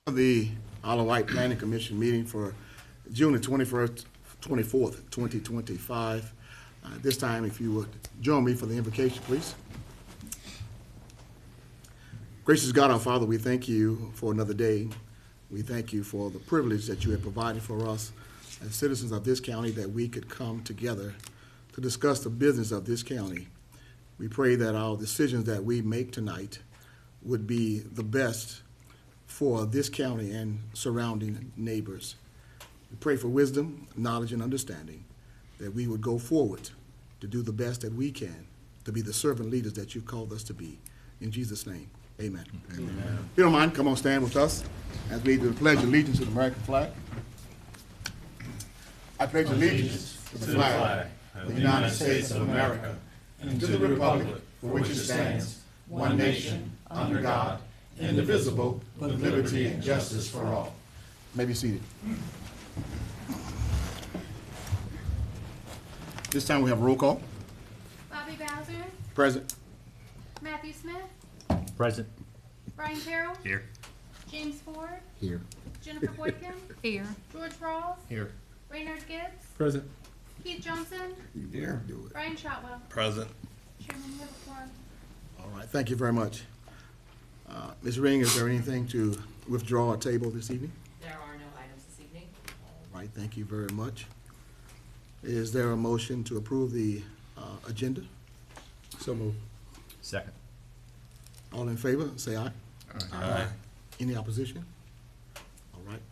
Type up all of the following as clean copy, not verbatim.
The Isle of Wight Planning Commission meeting for June the 24th, 2025. This time, if you would join me for the invocation, please. Gracious God, our Father, we thank you for another day. We thank you for the privilege that you have provided for us as citizens of this county, that we could come together to discuss the business of this county. We pray that our decisions that we make tonight would be the best for this county and surrounding neighbors. We pray for wisdom, knowledge, and understanding, that we would go forward to do the best that we can, to be the servant leaders that you've called us to be. In Jesus' name, amen. Amen. If you don't mind, come on, stand with us as we do the pledge of allegiance to the American flag. I pledge allegiance to the flag of the United States of America and to the republic for which it stands, one nation, under God, indivisible, with liberty and justice for all. You may be seated. This time we have a roll call. Bobby Bowser. Present. Matthew Smith. Present. Brian Carroll. Here. James Ford. Here. Jennifer Boykin. Here. George Rawls. Here. Raynard Gibbs. Present. Keith Johnson. You dare do it. Brian Shotwell. Present. Chairman, you have a quorum. All right, thank you very much. Ms. Ring, is there anything to withdraw or table this evening? There are no items this evening. All right, thank you very much. Is there a motion to approve the agenda? So moved. Second. All in favor, say aye. Aye. Any opposition? All right.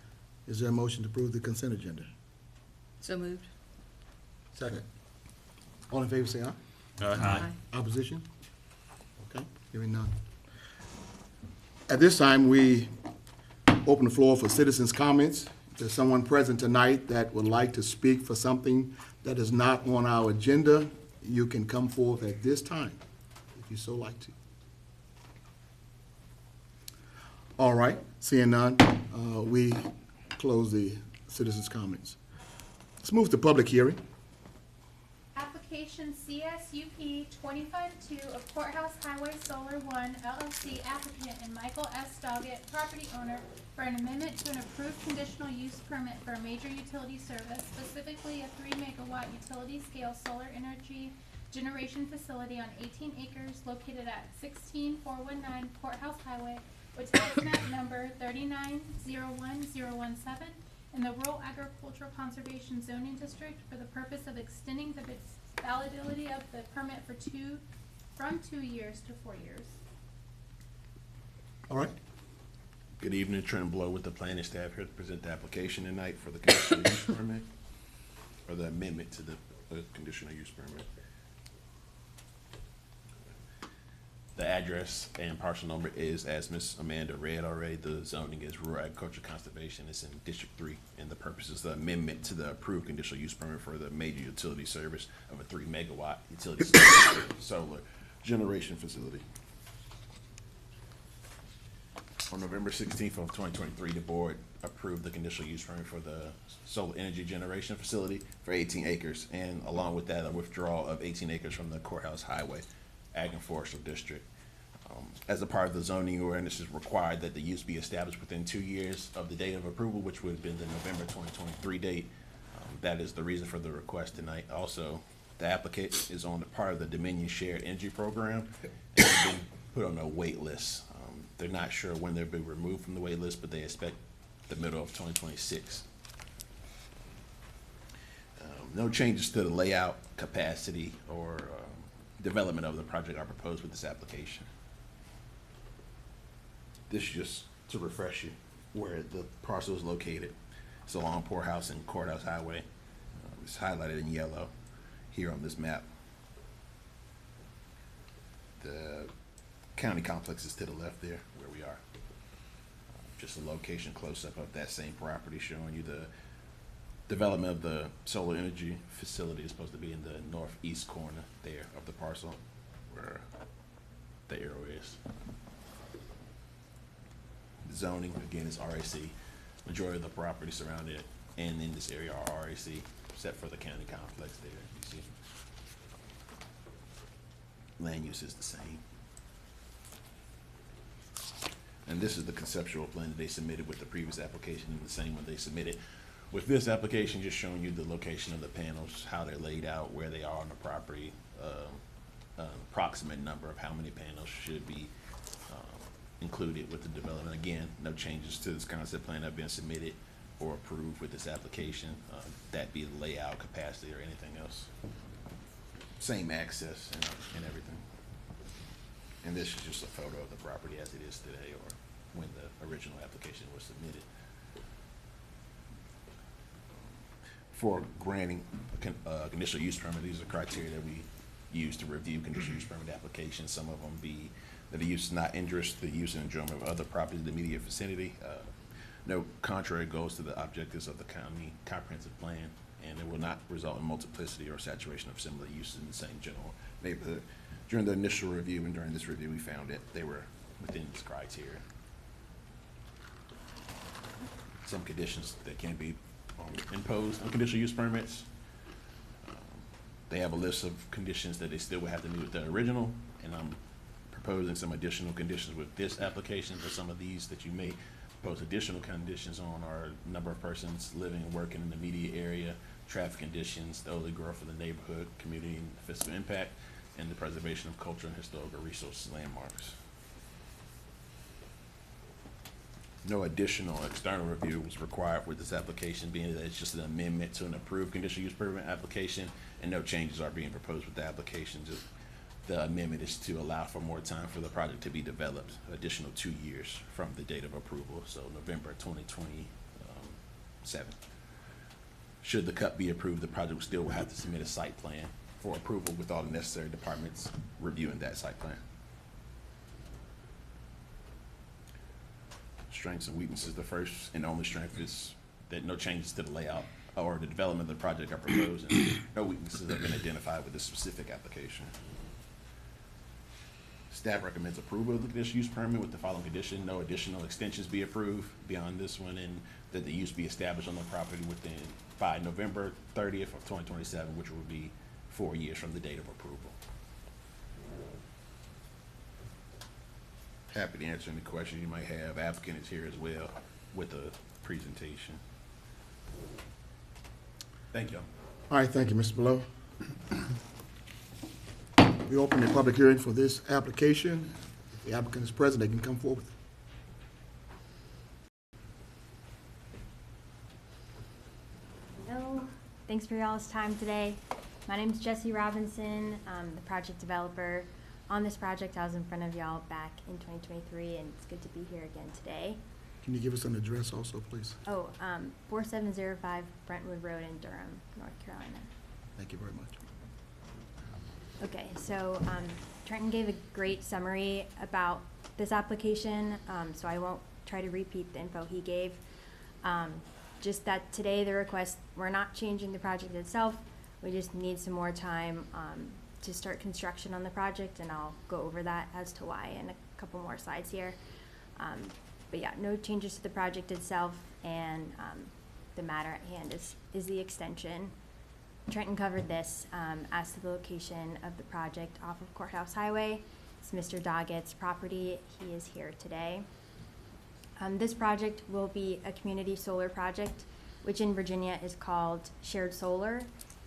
Is there a motion to approve the consent agenda? So moved. Second. All in favor, say aye. Aye. Opposition? Okay, hearing none. At this time, we open the floor for citizens' comments. If there's someone present tonight that would like to speak for something that is not on our agenda, you can come forth at this time, if you so like to. All right, seeing none, we close the citizens' comments. Let's move to public hearing. Application CSUP 25-2 of Courthouse Highway Solar One LLC applicant and Michael S. Doggett, property owner, for an amendment to an approved conditional use permit for a major utility service, specifically a 3-megawatt utility scale solar energy generation facility on 18 acres located at 16419 Courthouse Highway with tax map number 3901017 in the Rural Agricultural Conservation Zoning District for the purpose of extending the validity of the permit from 2 years to 4 years. All right, Good evening, Trent Blow with the planning staff here to present the application tonight for the conditional use permit, or the amendment to the conditional use permit. The address and parcel number is, as Ms. Amanda read already, the zoning is Rural Agriculture Conservation. It's in District 3, and the purpose is the amendment to the approved conditional use permit for the major utility service of a 3-megawatt utility solar generation facility. On November 16th of 2023, the board approved the conditional use permit for the solar energy generation facility for 18 acres, and along with that, a withdrawal of 18 acres from the Courthouse Highway Ag and Forestry District. As a part of the zoning ordinance, is required that the use be established within 2 years of the date of approval, which would have been the November 2023 date. That is the reason for the request tonight. Also, the applicant is on the part of the Dominion Shared Energy Program and has been put on a wait list. They're not sure when they'll be removed from the wait list, but they expect the middle of 2026. No changes to the layout, capacity, or development of the project are proposed with this application. This is just to refresh you where the parcel is located. It's along Poorhouse and Courthouse Highway. It's highlighted in yellow here on this map. The county complex is to the left there where we are. Just a location close up of that same property showing you the development of the solar energy facility is supposed to be in the northeast corner there of the parcel where the arrow is. The zoning, again, is RAC. Majority of the property surrounding it and in this area are RAC, except for the county complex there, you see. Land use is the same. And this is the conceptual plan that they submitted with the previous application and the same one they submitted with this application, just showing you the location of the panels, how they're laid out, where they are on the property, approximate number of how many panels should be included with the development. Again, no changes to this concept plan that have been submitted or approved with this application, that be the layout, capacity, or anything else. Same access and everything. And this is just a photo of the property as it is today or when the original application was submitted. For granting a conditional use permit, these are criteria that we use to review conditional use permit applications. Some of them be that the use is not injurious to the use and enjoyment of other properties in the immediate vicinity. No contrary goes to the objectives of the county comprehensive plan, and it will not result in multiplicity or saturation of similar uses in the same general neighborhood. During the initial review and during this review, we found that they were within this criteria. Some conditions that can be imposed on conditional use permits. They have a list of conditions that they still would have to meet with the original, and I'm proposing some additional conditions with this application. For some of these that you may propose additional conditions on are number of persons living and working in the immediate area, traffic conditions, the orderly growth of the neighborhood, community and fiscal impact, and the preservation of cultural and historical resources landmarks. No additional external review was required with this application, being that it's just an amendment to an approved conditional use permit application, and no changes are being proposed with the application. Just the amendment is to allow for more time for the project to be developed, additional 2 years from the date of approval, so November 2027. Should the cut be approved, the project still will have to submit a site plan for approval with all the necessary departments reviewing that site plan. Strengths and weaknesses. The first and only strength is that no changes to the layout or the development of the project are proposed, and no weaknesses have been identified with this specific application. Staff recommends approval of the conditional use permit with the following condition: no additional extensions be approved beyond this one, and that the use be established on the property by November 30th of 2027, which will be 4 years from the date of approval. Happy to answer any questions you might have. Applicant is here as well with a presentation. Thank you. All right, thank you, Mr. Below. We open the public hearing for this application. If the applicant is present, they can come forward. Hello, thanks for y'all's time today. My name is Jessie Robinson. I'm the project developer on this project. I was in front of y'all back in 2023, and it's good to be here again today. Can you give us an address also, please? 4705 Brentwood Road in Durham, North Carolina. Thank you very much. Okay, so Trenton gave a great summary about this application, so I won't try to repeat the info he gave. Just that today the request, we're not changing the project itself. We just need some more time to start construction on the project, and I'll go over that as to why in a couple more slides here. But yeah, no changes to the project itself, and the matter at hand is the extension. Trenton covered this as to the location of the project off of Courthouse Highway. It's Mr. Doggett's property. He is here today. This project will be a community solar project, which in Virginia is called shared solar.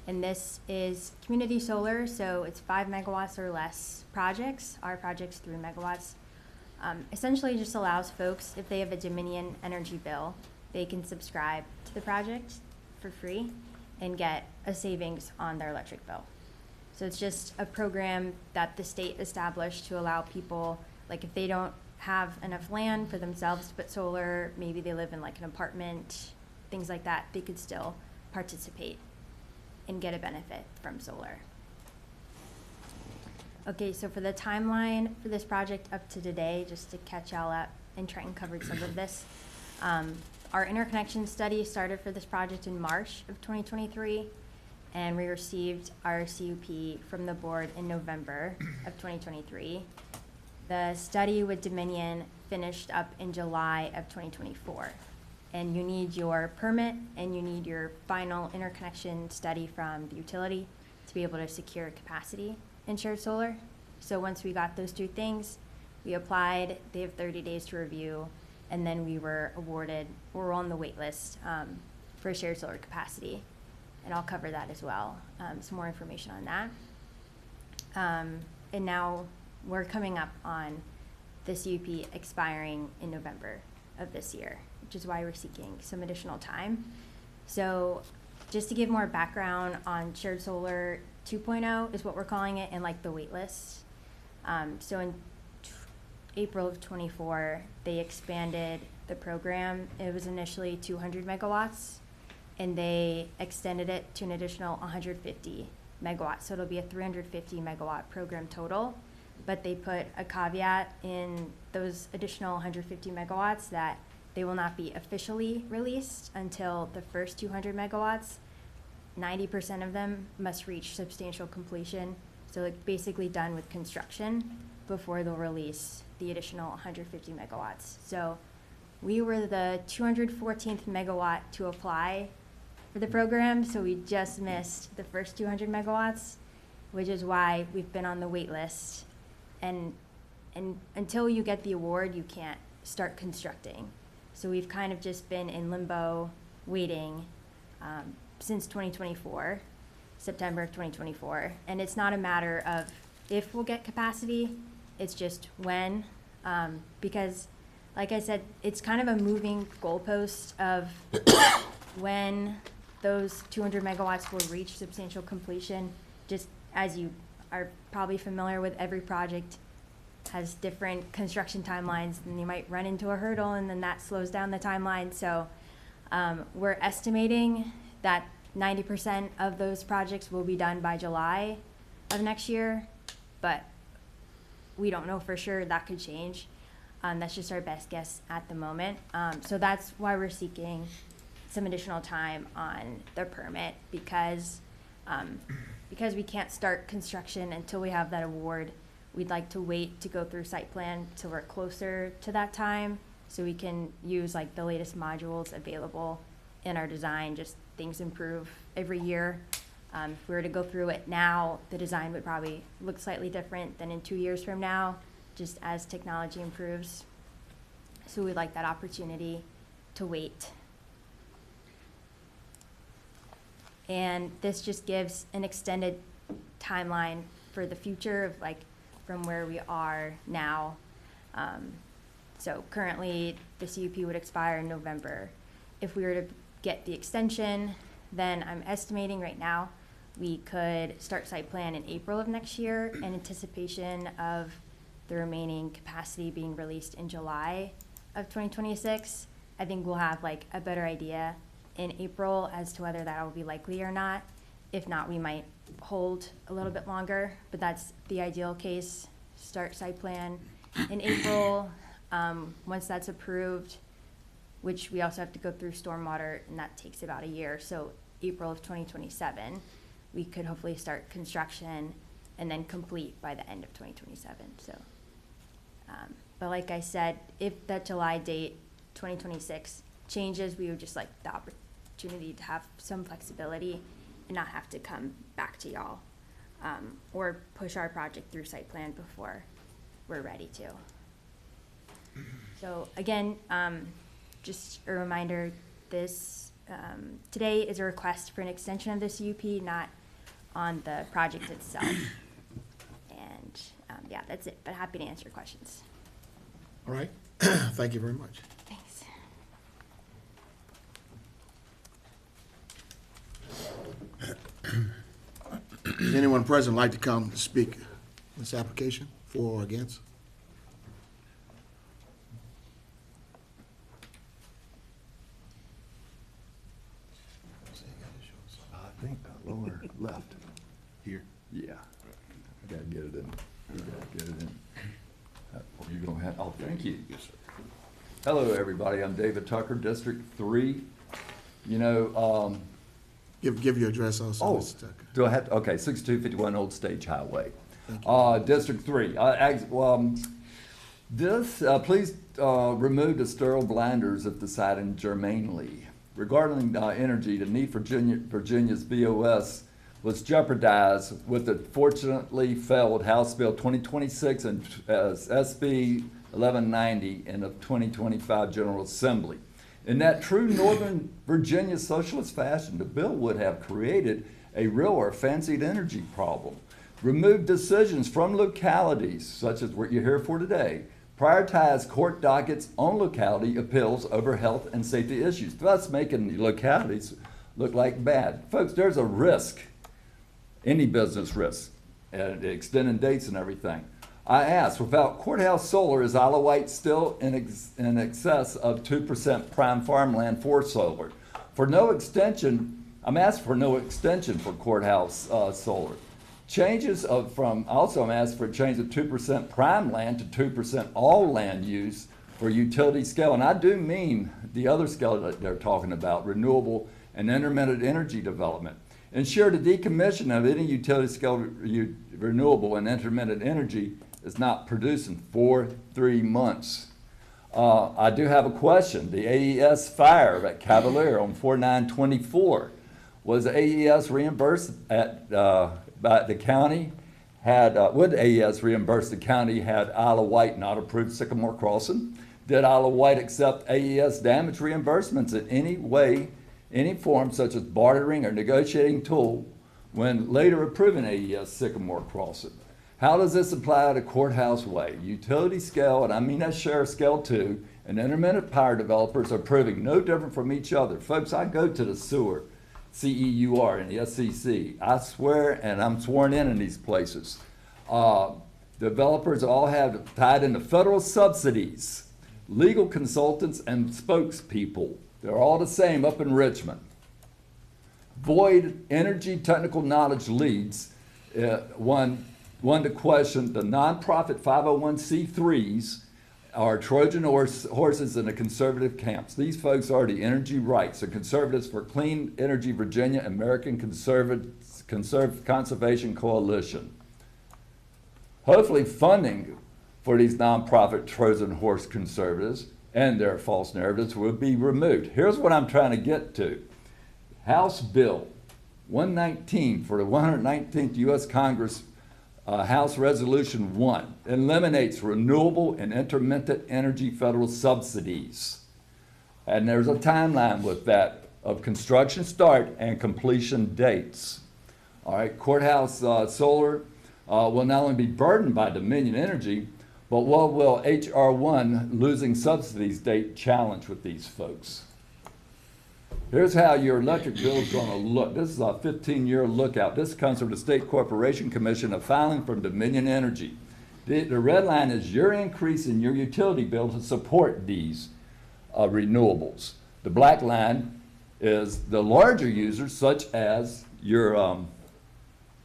And this is community solar, so it's 5 megawatts or less projects. Our project's 3 megawatts. Essentially just allows folks, if they have a Dominion energy bill, they can subscribe to the project for free and get a savings on their electric bill. So it's just a program that the state established to allow people, like if they don't have enough land for themselves to put solar, maybe they live in like an apartment, things like that, they could still participate and get a benefit from solar. Okay, so for the timeline for this project up to today, just to catch y'all up, and Trenton covered some of this. Our interconnection study started for this project in March of 2023, and we received our CUP from the board in November of 2023. The study with Dominion finished up in July of 2024. And you need your permit and you need your final interconnection study from the utility to be able to secure capacity in shared solar. So once we got those two things, We applied, they have 30 days to review, and then we were awarded, we're on the wait list for shared solar capacity. And I'll cover that as well, some more information on that. And now we're coming up on the CUP expiring in November of this year, which is why we're seeking some additional time. So just to give more background on Shared Solar 2.0 is what we're calling it, and like the wait list. So in April of 24, they expanded the program. It was initially 200 megawatts, and they extended it to an additional 150 megawatts. So it'll be a 350 megawatt program total. But they put a caveat in those additional 150 megawatts that they will not be officially released until the first 200 megawatts. 90% of them must reach substantial completion, so like basically done with construction before they'll release the additional 150 megawatts. So we were the 214th megawatt to apply for the program, so we just missed the first 200 megawatts, which is why we've been on the wait list. And until you get the award, you can't start constructing. So we've kind of just been in limbo, waiting since 2024, September of 2024. And it's not a matter of if we'll get capacity, it's just when. Because, like I said, it's kind of a moving goalpost of when those 200 megawatts will reach substantial completion. Just as you are probably familiar with, every project has different construction timelines, and you might run into a hurdle, and then that slows down the timeline. So we're estimating that 90% of those projects will be done by July of next year, but we don't know for sure. That could change. That's just our best guess at the moment. So that's why we're seeking some additional time on the permit, because we can't start construction until we have that award. We'd like to wait to go through site plan till we're closer to that time, so we can use like the latest modules available in our design. Just things improve every year. If we were to go through it now, the design would probably look slightly different than in 2 years from now, just as technology improves. So we'd like that opportunity to wait. And this just gives an extended timeline for the future of like from where we are now. So currently the CUP would expire in November. If we were to get the extension, then I'm estimating right now we could start site plan in April of next year in anticipation of the remaining capacity being released in July of 2026. I think we'll have like a better idea in April as to whether that will be likely or not. If not, we might hold a little bit longer, but that's the ideal case. Start site plan in April. Once that's approved, which we also have to go through stormwater, and that takes about a year. So April of 2027, we could hopefully start construction and then complete by the end of 2027. So, but like I said, if that July date, 2026, changes, we would just like the opportunity to have some flexibility and not have to come back to y'all or push our project through site plan before we're ready to. So again, just a reminder, this today is a request for an extension of the CUP, not on the project itself. And yeah, that's it, but happy to answer questions. All right, thank you very much. Thanks. Does anyone present like to come to speak on this application, for or against? I think lower left. Here. Yeah. I gotta get it in. We gotta get it in. You gonna have, oh, thank you. Yes, sir. Hello, everybody. I'm David Tucker, District 3. You know, Give your address also, oh, Mr. Tucker. do I have to, okay, 6251 Old Stage Highway. Thank District 3. Please remove the sterile blinders if decided germanely. Regarding energy, the need for Virginia's BOS was jeopardized with the fortunately failed House Bill 2026 and SB 1190 in the 2025 General Assembly. In that true Northern Virginia socialist fashion, the bill would have created a real or fancied energy problem, removed decisions from localities, such as what you're here for today, prioritize court dockets on locality appeals over health and safety issues, thus making localities look like bad. Folks, there's a risk, any business risk, and extending dates and everything. I ask, without courthouse solar, is Isle of Wight still in excess of 2% prime farmland for solar? For no extension, I'm asking for no extension for courthouse solar. Changes also I'm asking for a change of 2% prime land to 2% all land use for utility scale. And I do mean the other scale that they're talking about, renewable and intermittent energy development. Ensure the decommission of any utility scale renewable and intermittent energy is not produced in 3 months. I do have a question. The AES fire at Cavalier on 4924, was AES reimbursed by the county? Would AES reimburse the county had Isle of Wight not approved Sycamore Crossing? Did Isle of Wight accept AES damage reimbursements in any way, any form, such as bartering or negotiating tool, when later approving AES Sycamore Crossing? How does this apply to Courthouse Way? Utility scale, and I mean that sheriff scale too, and intermittent power developers are proving no different from each other. Folks, I go to the sewer, CEUR and the SEC. I swear, and I'm sworn in these places. Developers all have tied into federal subsidies, legal consultants and spokespeople. They're all the same up in Richmond. Void energy technical knowledge leads one to question the nonprofit 501c3s are Trojan horses in the conservative camps. These folks are the energy rights, the conservatives for Clean Energy Virginia, American Conservation Coalition. Hopefully funding for these nonprofit Trojan horse conservatives and their false narratives will be removed. Here's what I'm trying to get to. House Bill 119 for the 119th U.S. Congress, House Resolution 1 eliminates renewable and intermittent energy federal subsidies. And there's a timeline with that of construction start and completion dates. All right, courthouse solar will not only be burdened by Dominion Energy, but what will H.R. 1 losing subsidies date challenge with these folks? Here's how your electric bill is going to look. This is a 15-year lookout. This comes from the State Corporation Commission, a filing from Dominion Energy. The red line is your increase in your utility bill to support these renewables. The black line is the larger users, such as your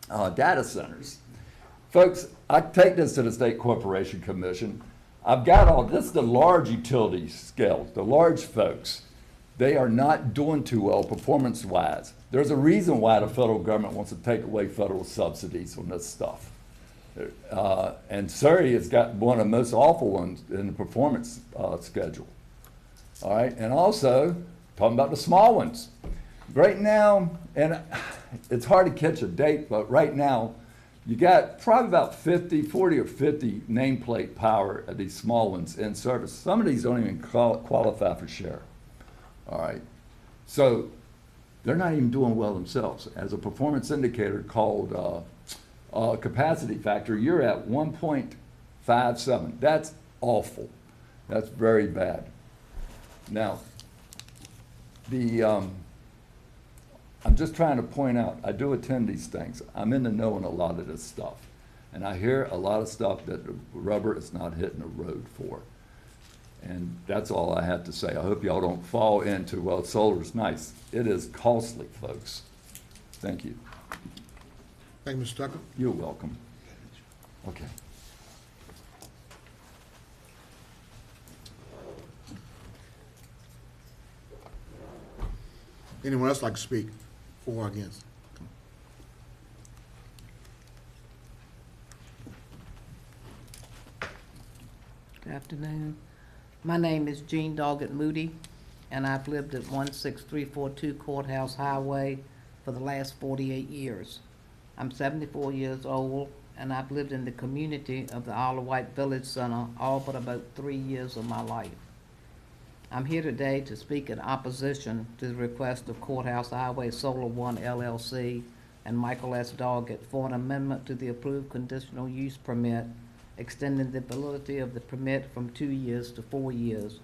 data centers. Folks, I take this to the State Corporation Commission. I've got all this, the large utility scale, the large folks. They are not doing too well performance-wise. There's a reason why the federal government wants to take away federal subsidies on this stuff. And Surrey has got one of the most awful ones in the performance schedule. All right, and also, talking about the small ones. Right now, and it's hard to catch a date, but right now, you got probably about 40 or 50 nameplate power of these small ones in service. Some of these don't even qualify for share. All right, so they're not even doing well themselves. As a performance indicator called capacity factor, you're at 1.57. That's awful. That's very bad. Now, I'm just trying to point out, I do attend these things. I'm in the know on a lot of this stuff. And I hear a lot of stuff that the rubber is not hitting the road for. And that's all I have to say. I hope y'all don't fall into, well, solar's nice. It is costly, folks. Thank you. Thank you, Mr. Tucker. You're welcome. Okay. Anyone else like to speak for or against? Good afternoon. My name is Jean Doggett Moody, and I've lived at 16342 Courthouse Highway for the last 48 years. I'm 74 years old, and I've lived in the community of the Isle of Wight Village Center all but about 3 years of my life. I'm here today to speak in opposition to the request of Courthouse Highway Solar One LLC and Michael S. Doggett for an amendment to the approved conditional use permit, extending the validity of the permit from 2 years to 4 years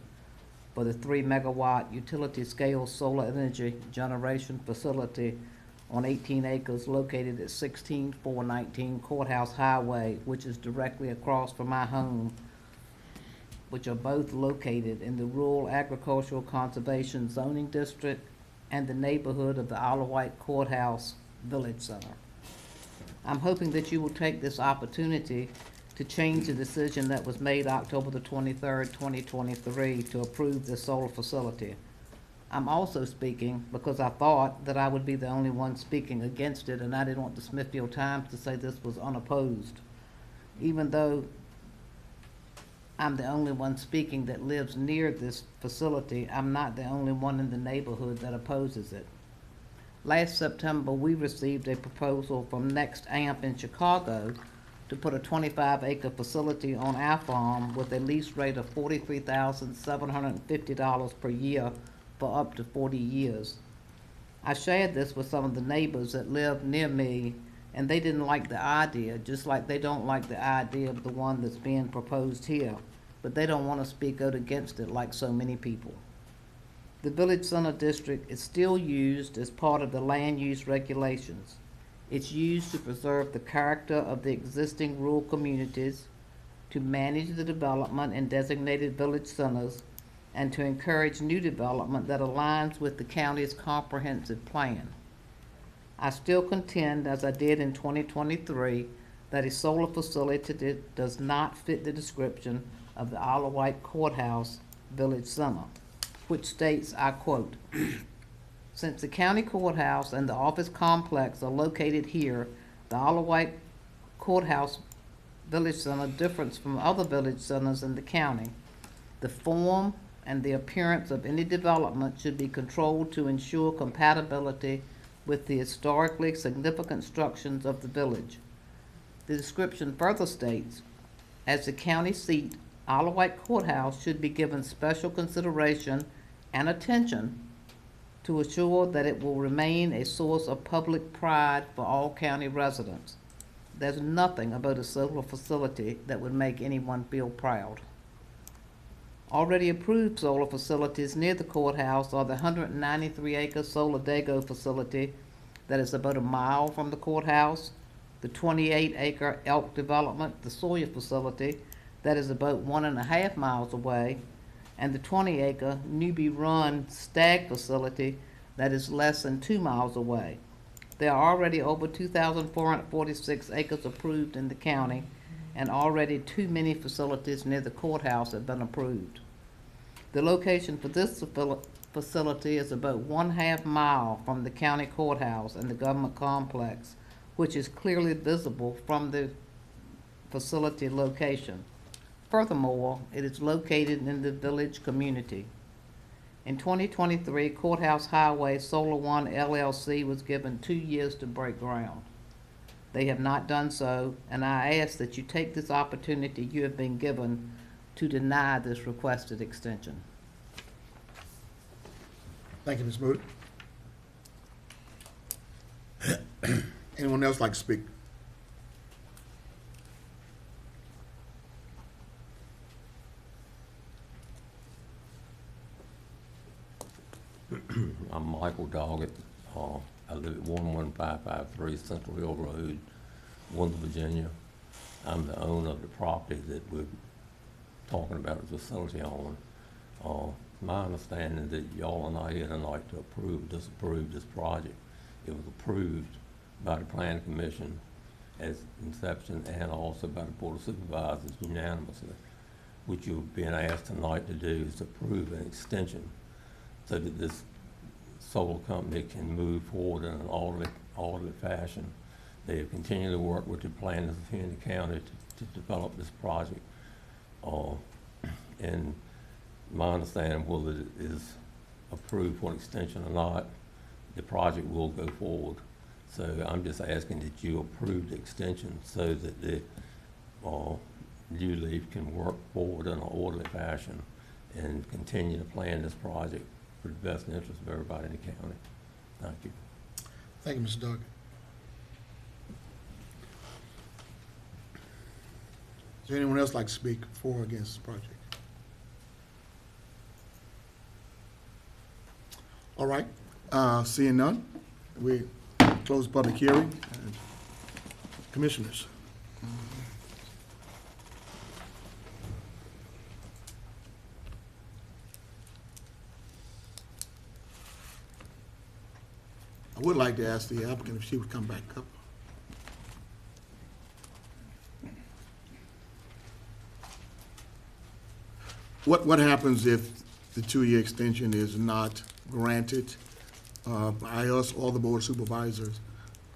for the 3 megawatt utility scale solar energy generation facility on 18 acres located at 16419 Courthouse Highway, which is directly across from my home, which are both located in the Rural Agricultural Conservation Zoning District and the neighborhood of the Isle of Wight Courthouse Village Center. I'm hoping that you will take this opportunity to change the decision that was made October the 23rd, 2023 to approve this solar facility. I'm also speaking because I thought that I would be the only one speaking against it, and I didn't want the Smithfield Times to say this was unopposed. Even though I'm the only one speaking that lives near this facility, I'm not the only one in the neighborhood that opposes it. Last September, we received a proposal from Next Amp in Chicago to put a 25-acre facility on our farm with a lease rate of $43,750 per year for up to 40 years. I shared this with some of the neighbors that live near me, and they didn't like the idea, just like they don't like the idea of the one that's being proposed here, but they don't want to speak out against it like so many people. The Village Center District is still used as part of the land use regulations. It's used to preserve the character of the existing rural communities, to manage the development in designated village centers, and to encourage new development that aligns with the county's comprehensive plan. I still contend, as I did in 2023, that a solar facility does not fit the description of the Isle of Wight Courthouse Village Center, which states, I quote, "Since the county courthouse and the office complex are located here, the Isle of Wight Courthouse Village Center differs from other village centers in the county. The form and the appearance of any development should be controlled to ensure compatibility with the historically significant structures of the village." The description further states, "As the county seat, Isle of Wight Courthouse should be given special consideration and attention to assure that it will remain a source of public pride for all county residents." There's nothing about a solar facility that would make anyone feel proud. Already approved solar facilities near the courthouse are the 193-acre Solar Dago facility that is about a mile from the courthouse, the 28-acre Elk Development, the Sawyer facility, that is about 1.5 miles away, and the 20-acre Newbie Run Stag facility that is less than 2 miles away. There are already over 2,446 acres approved in the county, and already too many facilities near the courthouse have been approved. The location for this facility is about 1/2 mile from the county courthouse and the government complex, which is clearly visible from the facility location. Furthermore, it is located in the village community. In 2023, Courthouse Highway Solar One LLC was given 2 years to break ground. They have not done so, and I ask that you take this opportunity you have been given to deny this requested extension. Thank you, Ms. Moody. Anyone else like to speak? I'm Michael Doggett. I live at 11553 Central Hill Road, Windsor, Virginia. I'm the owner of the property that we're talking about the facility on. My understanding that y'all are not here tonight to approve, disapprove this project. It was approved by the Planning Commission as inception and also by the Board of Supervisors unanimously. What you're being asked tonight to do is approve an extension so that this solar company can move forward in an orderly fashion. They have continued to work with the planners here in the county to develop this project. And my understanding, whether it is approved for an extension or not, the project will go forward. So I'm just asking that you approve the extension so that the, New Leaf can work forward in an orderly fashion and continue to plan this project for the best interest of everybody in the county. Thank you. Thank you, Mr. Doggett. Is there anyone else like to speak for or against this project? All right, seeing none, we close the public hearing. Commissioners. I would like to ask the applicant if she would come back up. What happens if the 2-year extension is not granted by us or the board of supervisors?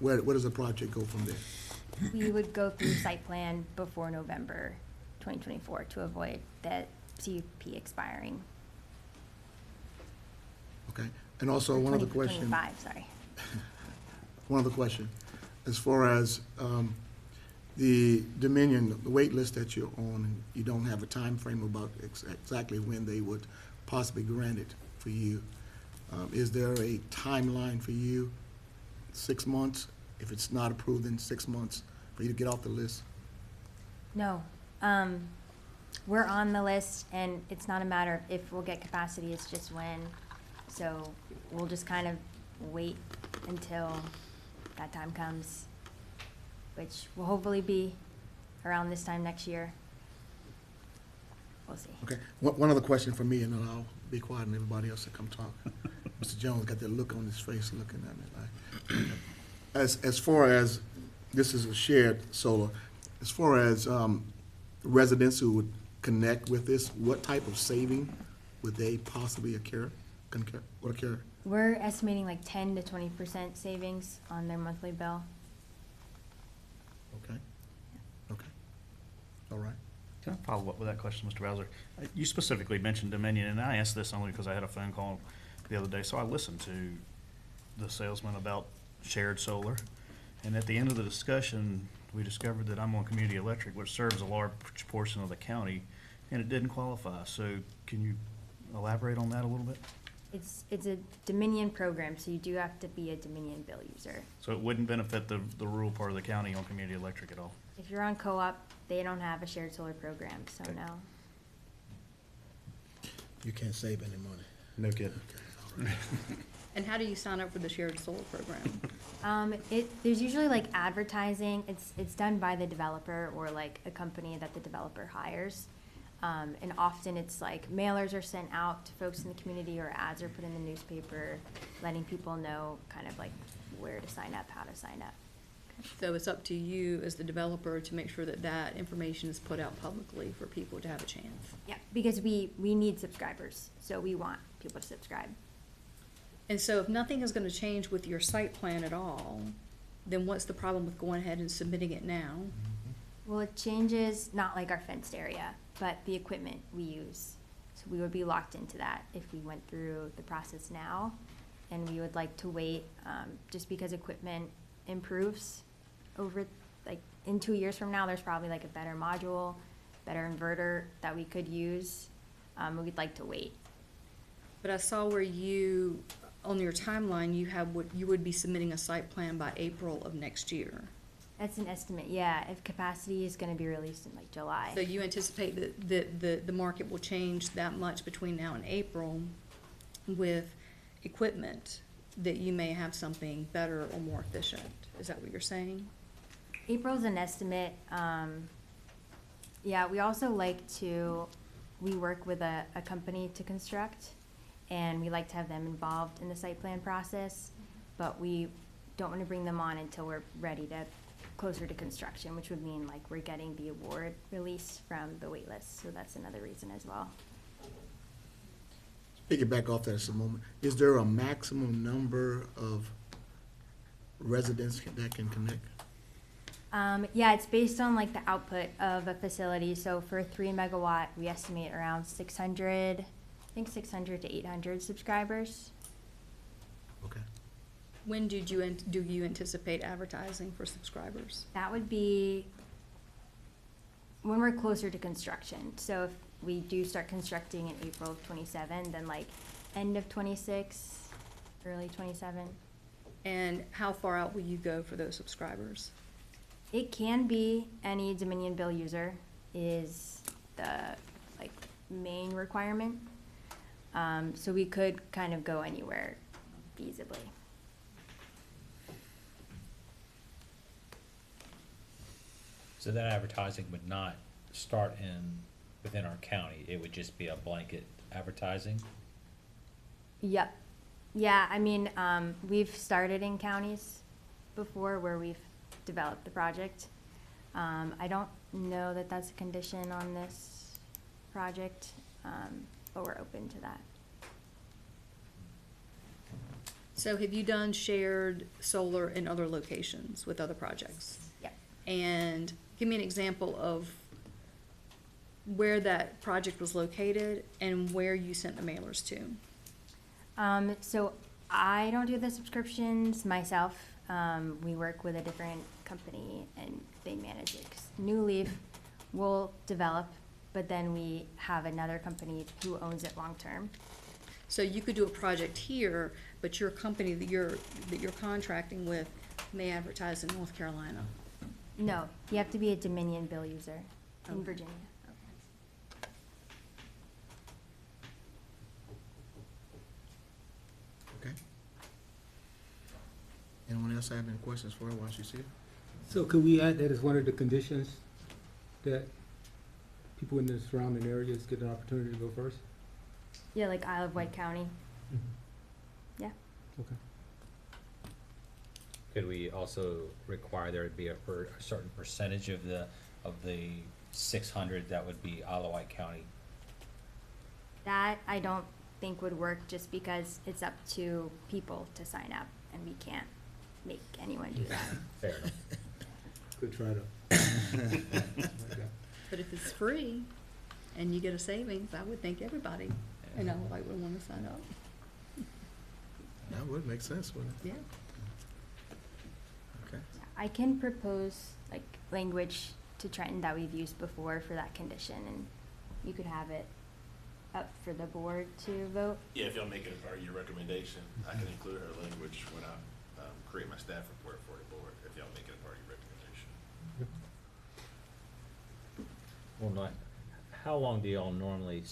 Where does the project go from there? We would go through site plan before November 2024 to avoid that CUP expiring. Okay, and also one other 2025, sorry. One other question. As far as the Dominion, the wait list that you're on, and you don't have a time frame about exactly when they would possibly grant it for you. Is there a timeline for you? 6 months? If it's not approved in 6 months, for you to get off the list? No. We're on the list, and it's not a matter of if we'll get capacity, it's just when. So we'll just kind of wait until that time comes, which will hopefully be around this time next year. We'll see. Okay, one other question for me, and then I'll be quiet and everybody else will come talk. Mr. Jones got that look on his face looking at me like. As far as, this is a shared solar, as far as residents who would connect with this, what type of saving would they possibly occur? We're estimating like 10 to 20% savings on their monthly bill. Okay, okay, all right. Can I follow up with that question, Mr. Bowser? You specifically mentioned Dominion, and I asked this only because I had a phone call the other day. So I listened to the salesman about shared solar, and at the end of the discussion, we discovered that I'm on Community Electric, which serves a large portion of the county, and it didn't qualify. So can you elaborate on that a little bit? It's a Dominion program, so you do have to be a Dominion bill user. So it wouldn't benefit the rural part of the county on Community Electric at all? If you're on co-op, they don't have a shared solar program, so Okay. no. You can't save any money. No kidding. Okay, all right. And how do you sign up for the shared solar program? There's usually like advertising. It's done by the developer or like a company that the developer hires. And often it's like mailers are sent out to folks in the community or ads are put in the newspaper, letting people know kind of like where to sign up, how to sign up. So it's up to you as the developer to make sure that that information is put out publicly for people to have a chance. Yeah, because we need subscribers, so we want people to subscribe. And so if nothing is gonna change with your site plan at all, then what's the problem with going ahead and submitting it now? Well, it changes, not like our fenced area, but the equipment we use. So we would be locked into that if we went through the process now. And we would like to wait, just because equipment improves over, like, in 2 years from now, there's probably like a better module, better inverter that we could use. We'd like to wait. But I saw where you, on your timeline, you have what, you would be submitting a site plan by April of next year. That's an estimate, yeah, if capacity is gonna be released in like July. So you anticipate that the market will change that much between now and April with equipment, that you may have something better or more efficient? Is that what you're saying? April's an estimate. Yeah, we also like to, we work with a company to construct, and we like to have them involved in the site plan process, but we don't want to bring them on until we're ready to, closer to construction, which would mean like we're getting the award released from the wait list, so that's another reason as well. Piggyback off that just a moment. Is there a maximum number of residents that can connect? Yeah, it's based on like the output of a facility. So for 3 megawatt, we estimate around 600, I think 600 to 800 subscribers. Okay. When do you anticipate advertising for subscribers? That would be when we're closer to construction. So if we do start constructing in April of '27, then like end of '26, early '27. And how far out will you go for those subscribers? It can be any Dominion bill user is the like main requirement. So we could kind of go anywhere feasibly. So that advertising would not start within our county, it would just be a blanket advertising? Yep. Yeah, I mean, we've started in counties before where we've developed the project. I don't know that that's a condition on this project, but we're open to that. So have you done shared solar in other locations with other projects? Yep. And give me an example of where that project was located and where you sent the mailers to. So I don't do the subscriptions myself. We work with a different company and they manage it. 'Cause New Leaf will develop, but then we have another company who owns it long-term. So you could do a project here, but your company that you're contracting with may advertise in North Carolina. No, you have to be a Dominion bill user in Okay. Virginia. Okay. Anyone else have any questions for her while she's here? So could we add that as one of the conditions, that people in the surrounding areas get an opportunity to go first? Yeah, like Isle of Wight County. Yeah. Okay. Could we also require there to be a certain percentage of the 600 that would be Isle of Wight County? That I don't think would work just because it's up to people to sign up and we can't make anyone do that. Fair enough. Good try to. But if it's free and you get a savings, I would think everybody, would want to sign up. That would make sense, wouldn't Yeah. it? Okay. I can propose like language to Trenton that we've used before for that condition and you could have it up for the board to vote. Yeah, if y'all make it a part of your recommendation, I can include her language when I create my staff report for the board, if y'all make it a part of your recommendation. Well, not, how long do y'all normally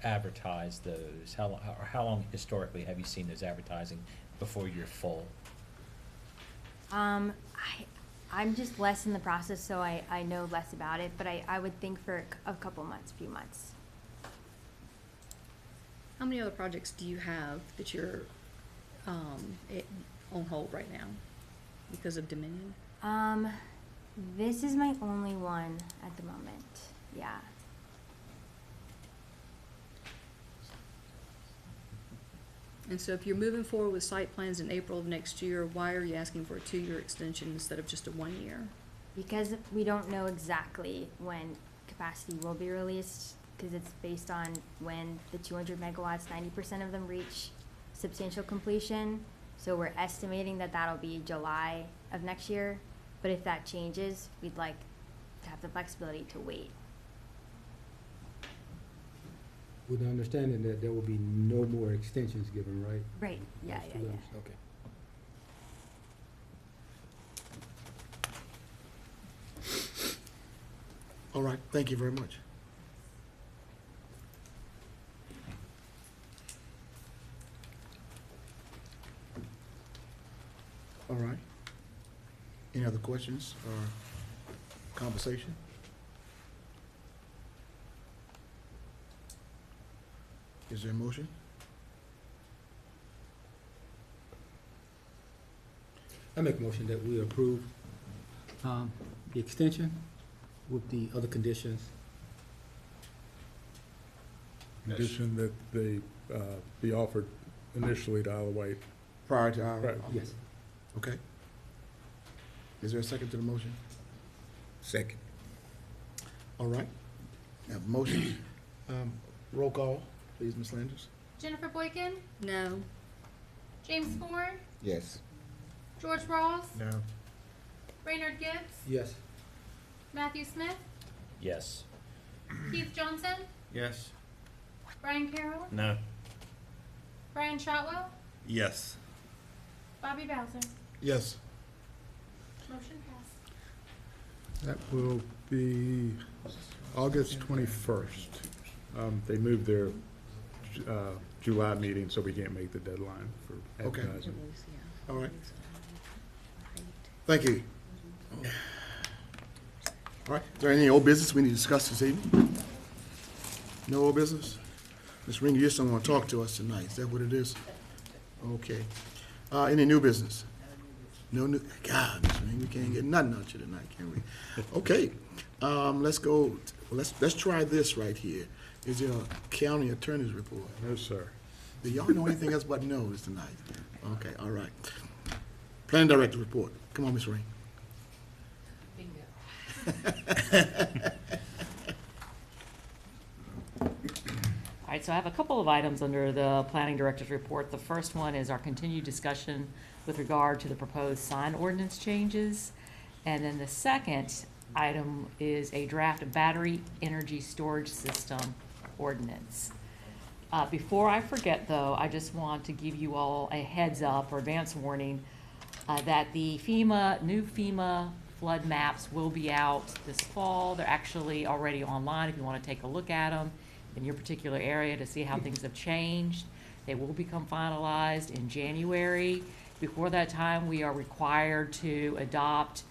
advertise those? How long historically have you seen those advertising before you're full? I'm just less in the process, so I know less about it, but I would think for a couple months, few months. How many other projects do you have that you're on hold right now because of Dominion? This is my only one at the moment, yeah. And so if you're moving forward with site plans in April of next year, why are you asking for a 2-year extension instead of just a 1 year? Because we don't know exactly when capacity will be released, because it's based on when the 200 megawatts, 90% of them reach substantial completion. So we're estimating that that'll be July of next year. But if that changes, we'd like to have the flexibility to wait. With the understanding that there will be no more extensions given, right? Right, yeah, That's yeah, what yeah. I'm- Okay. All right, thank you very much. All right. Any other questions or conversation? Is there a motion? I make a motion that we approve the extension with the other conditions. Condition that they be offered initially to Isle of Wight. Prior to our. Right. Yes. Okay. Is there a second to the motion? Second. All right. Have a motion. Roll call, please, Ms. Landers. Jennifer Boykin, No. James Ford, Yes. George Ross, No. Raynard Gibbs, Yes. Matthew Smith, Yes. Keith Johnson, Yes. Brian Carroll, No. Brian Shotwell, Yes. Bobby Bowser. Yes. Motion passed. That will be August 21st. They moved their July meeting, so we can't make the deadline for Okay. advertising. All right. Thank you. All right, is there any old business we need to discuss this evening? No old business? Ms. Ring, you just don't want to talk to us tonight, is that what it is? Okay. Any new business? No new, God, Ms. Ring, we can't get nothing out you tonight, can we? Okay, let's go, let's try this right here. Is there a county attorney's report? No, sir. Do y'all know anything else but no's tonight? Okay, all right. Planning director report. Come on, Ms. Ring. All right, so I have a couple of items under the planning director's report. The first one is our continued discussion with regard to the proposed sign ordinance changes. And then the second item is a draft battery energy storage system ordinance. Before I forget, though, I just want to give you all a heads up or advance warning that the new FEMA flood maps will be out this fall. They're actually already online if you want to take a look at them in your particular area to see how things have changed. They will become finalized in January. Before that time, we are required to adopt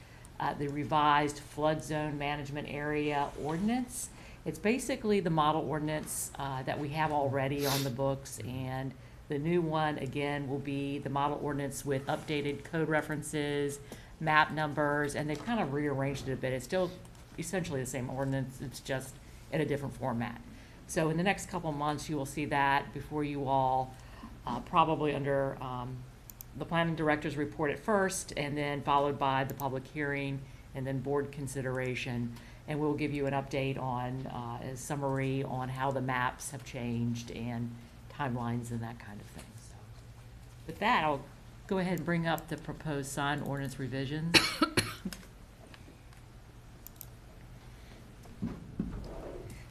the revised flood zone management area ordinance. It's basically the model ordinance that we have already on the books, and the new one, again, will be the model ordinance with updated code references, map numbers, and they've kind of rearranged it a bit. It's still essentially the same ordinance, it's just in a different format. So in the next couple of months, you will see that before you all, probably under the planning director's report at first, and then followed by the public hearing, and then board consideration. And we'll give you an update on, a summary on how the maps have changed and timelines and that kind of thing. So with that, I'll go ahead and bring up the proposed sign ordinance revisions.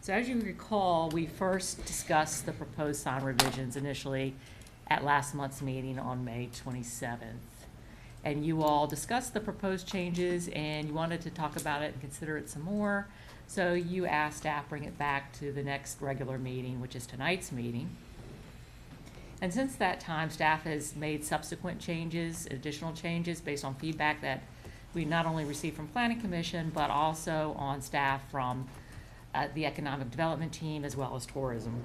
So as you recall, we first discussed the proposed sign revisions initially at last month's meeting on May 27th. And you all discussed the proposed changes and you wanted to talk about it and consider it some more. So you asked staff bring it back to the next regular meeting, which is tonight's meeting. And since that time, staff has made subsequent changes, additional changes based on feedback that we not only received from Planning Commission, but also on staff from the Economic Development Team as well as Tourism.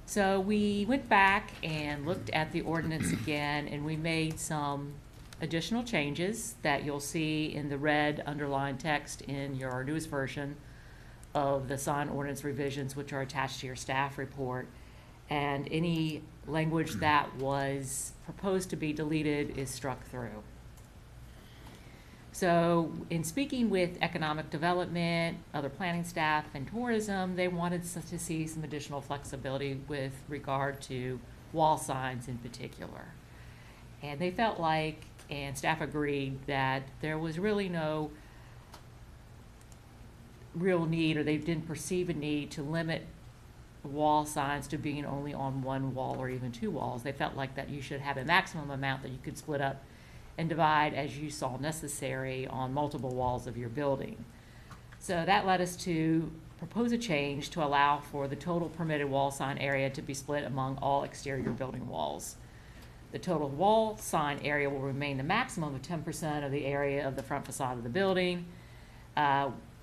So we went back and looked at the ordinance again, and we made some additional changes that you'll see in the red underlined text in your newest version of the sign ordinance revisions, which are attached to your staff report. And any language that was proposed to be deleted is struck through. So in speaking with economic development, other planning staff, and tourism, they wanted to see some additional flexibility with regard to wall signs in particular. And they felt like, and staff agreed, that there was really no real need, or they didn't perceive a need to limit wall signs to being only on one wall or even two walls. They felt like that you should have a maximum amount that you could split up and divide as you saw necessary on multiple walls of your building. So that led us to propose a change to allow for the total permitted wall sign area to be split among all exterior building walls. The total wall sign area will remain the maximum of 10% of the area of the front facade of the building,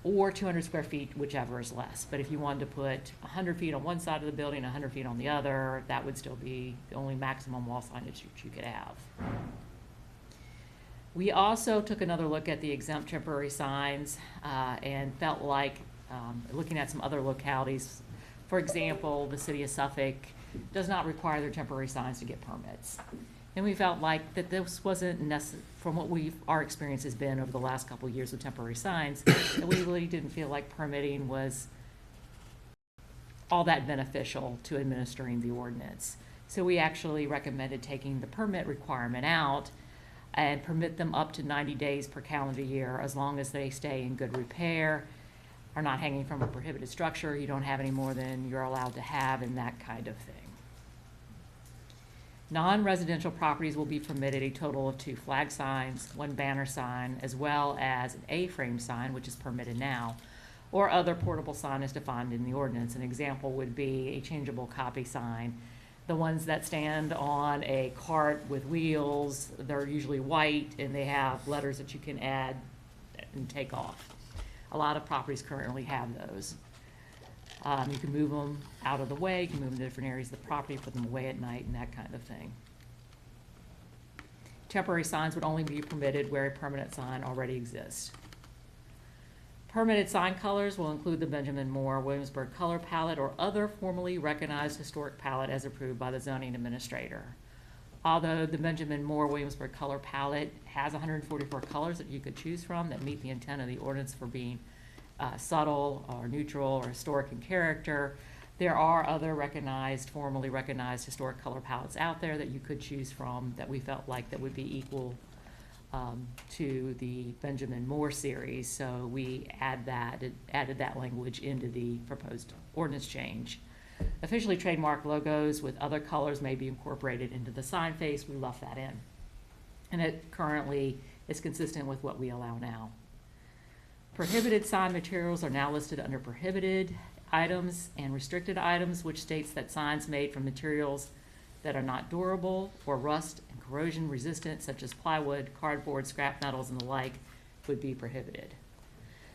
or 200 square feet, whichever is less. But if you wanted to put 100 feet on one side of the building, 100 feet on the other, that would still be the only maximum wall signage you could have. We also took another look at the exempt temporary signs and felt like, looking at some other localities, for example, the city of Suffolk does not require their temporary signs to get permits. And we felt like that this wasn't necessary, from what our experience has been over the last couple of years with temporary signs, that we really didn't feel like permitting was all that beneficial to administering the ordinance. So we actually recommended taking the permit requirement out and permit them up to 90 days per calendar year, as long as they stay in good repair, are not hanging from a prohibited structure, you don't have any more than you're allowed to have, and that kind of thing. Non-residential properties will be permitted a total of 2 flag signs, 1 banner sign, as well as an A-frame sign, which is permitted now, or other portable sign as defined in the ordinance. An example would be a changeable copy sign. The ones that stand on a cart with wheels, they're usually white, and they have letters that you can add and take off. A lot of properties currently have those. You can move them out of the way, you can move them to different areas of the property, put them away at night, and that kind of thing. Temporary signs would only be permitted where a permanent sign already exists. Permitted sign colors will include the Benjamin Moore Williamsburg color palette or other formally recognized historic palette as approved by the zoning administrator. Although the Benjamin Moore Williamsburg color palette has 144 colors that you could choose from that meet the intent of the ordinance for being subtle or neutral or historic in character, there are other formally recognized historic color palettes out there that you could choose from that we felt like that would be equal to the Benjamin Moore series. So we added that language into the proposed ordinance change. Officially trademarked logos with other colors may be incorporated into the sign face. We left that in. And it currently is consistent with what we allow now. Prohibited sign materials are now listed under prohibited items and restricted items, which states that signs made from materials that are not durable or rust and corrosion resistant, such as plywood, cardboard, scrap metals, and the like, would be prohibited.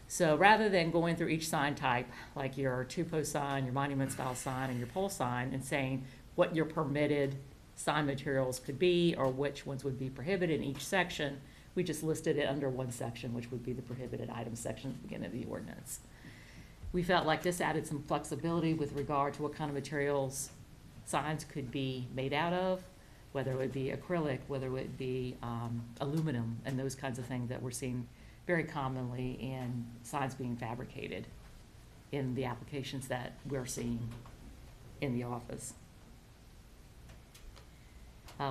So rather than going through each sign type, like your 2-post sign, your monument style sign, and your pole sign, and saying what your permitted sign materials could be or which ones would be prohibited in each section, we just listed it under one section, which would be the prohibited items section at the beginning of the ordinance. We felt like this added some flexibility with regard to what kind of materials signs could be made out of, whether it would be acrylic, whether it would be aluminum, and those kinds of things that we're seeing very commonly in signs being fabricated in the applications that we're seeing in the office.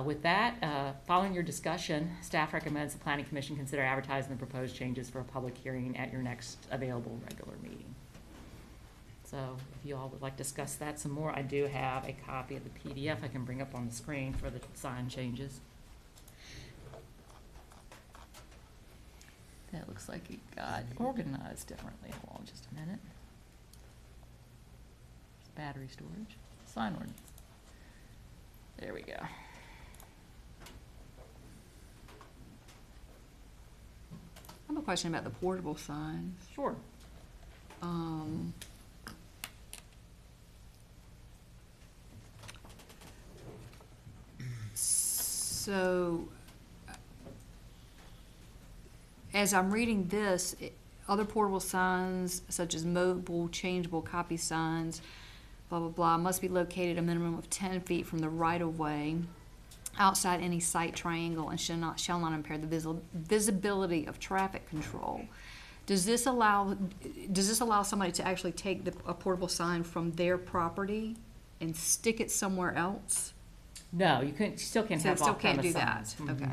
With that, following your discussion, staff recommends the Planning Commission consider advertising the proposed changes for a public hearing at your next available regular meeting. So if you all would like to discuss that some more, I do have a copy of the PDF I can bring up on the screen for the sign changes. That looks like it got organized differently. Hold on just a minute. Battery storage, sign ordinance. There we go. I have a question about the portable signs. Sure. So, as I'm reading this, other portable signs such as mobile, changeable copy signs, blah, blah, blah, must be located a minimum of 10 feet from the right-of-way outside any sight triangle and shall not impair the visibility of traffic control. Does this allow somebody to actually take a portable sign from their property and stick it somewhere else? No, you still can't So have still can't off-premise do that, signs. okay.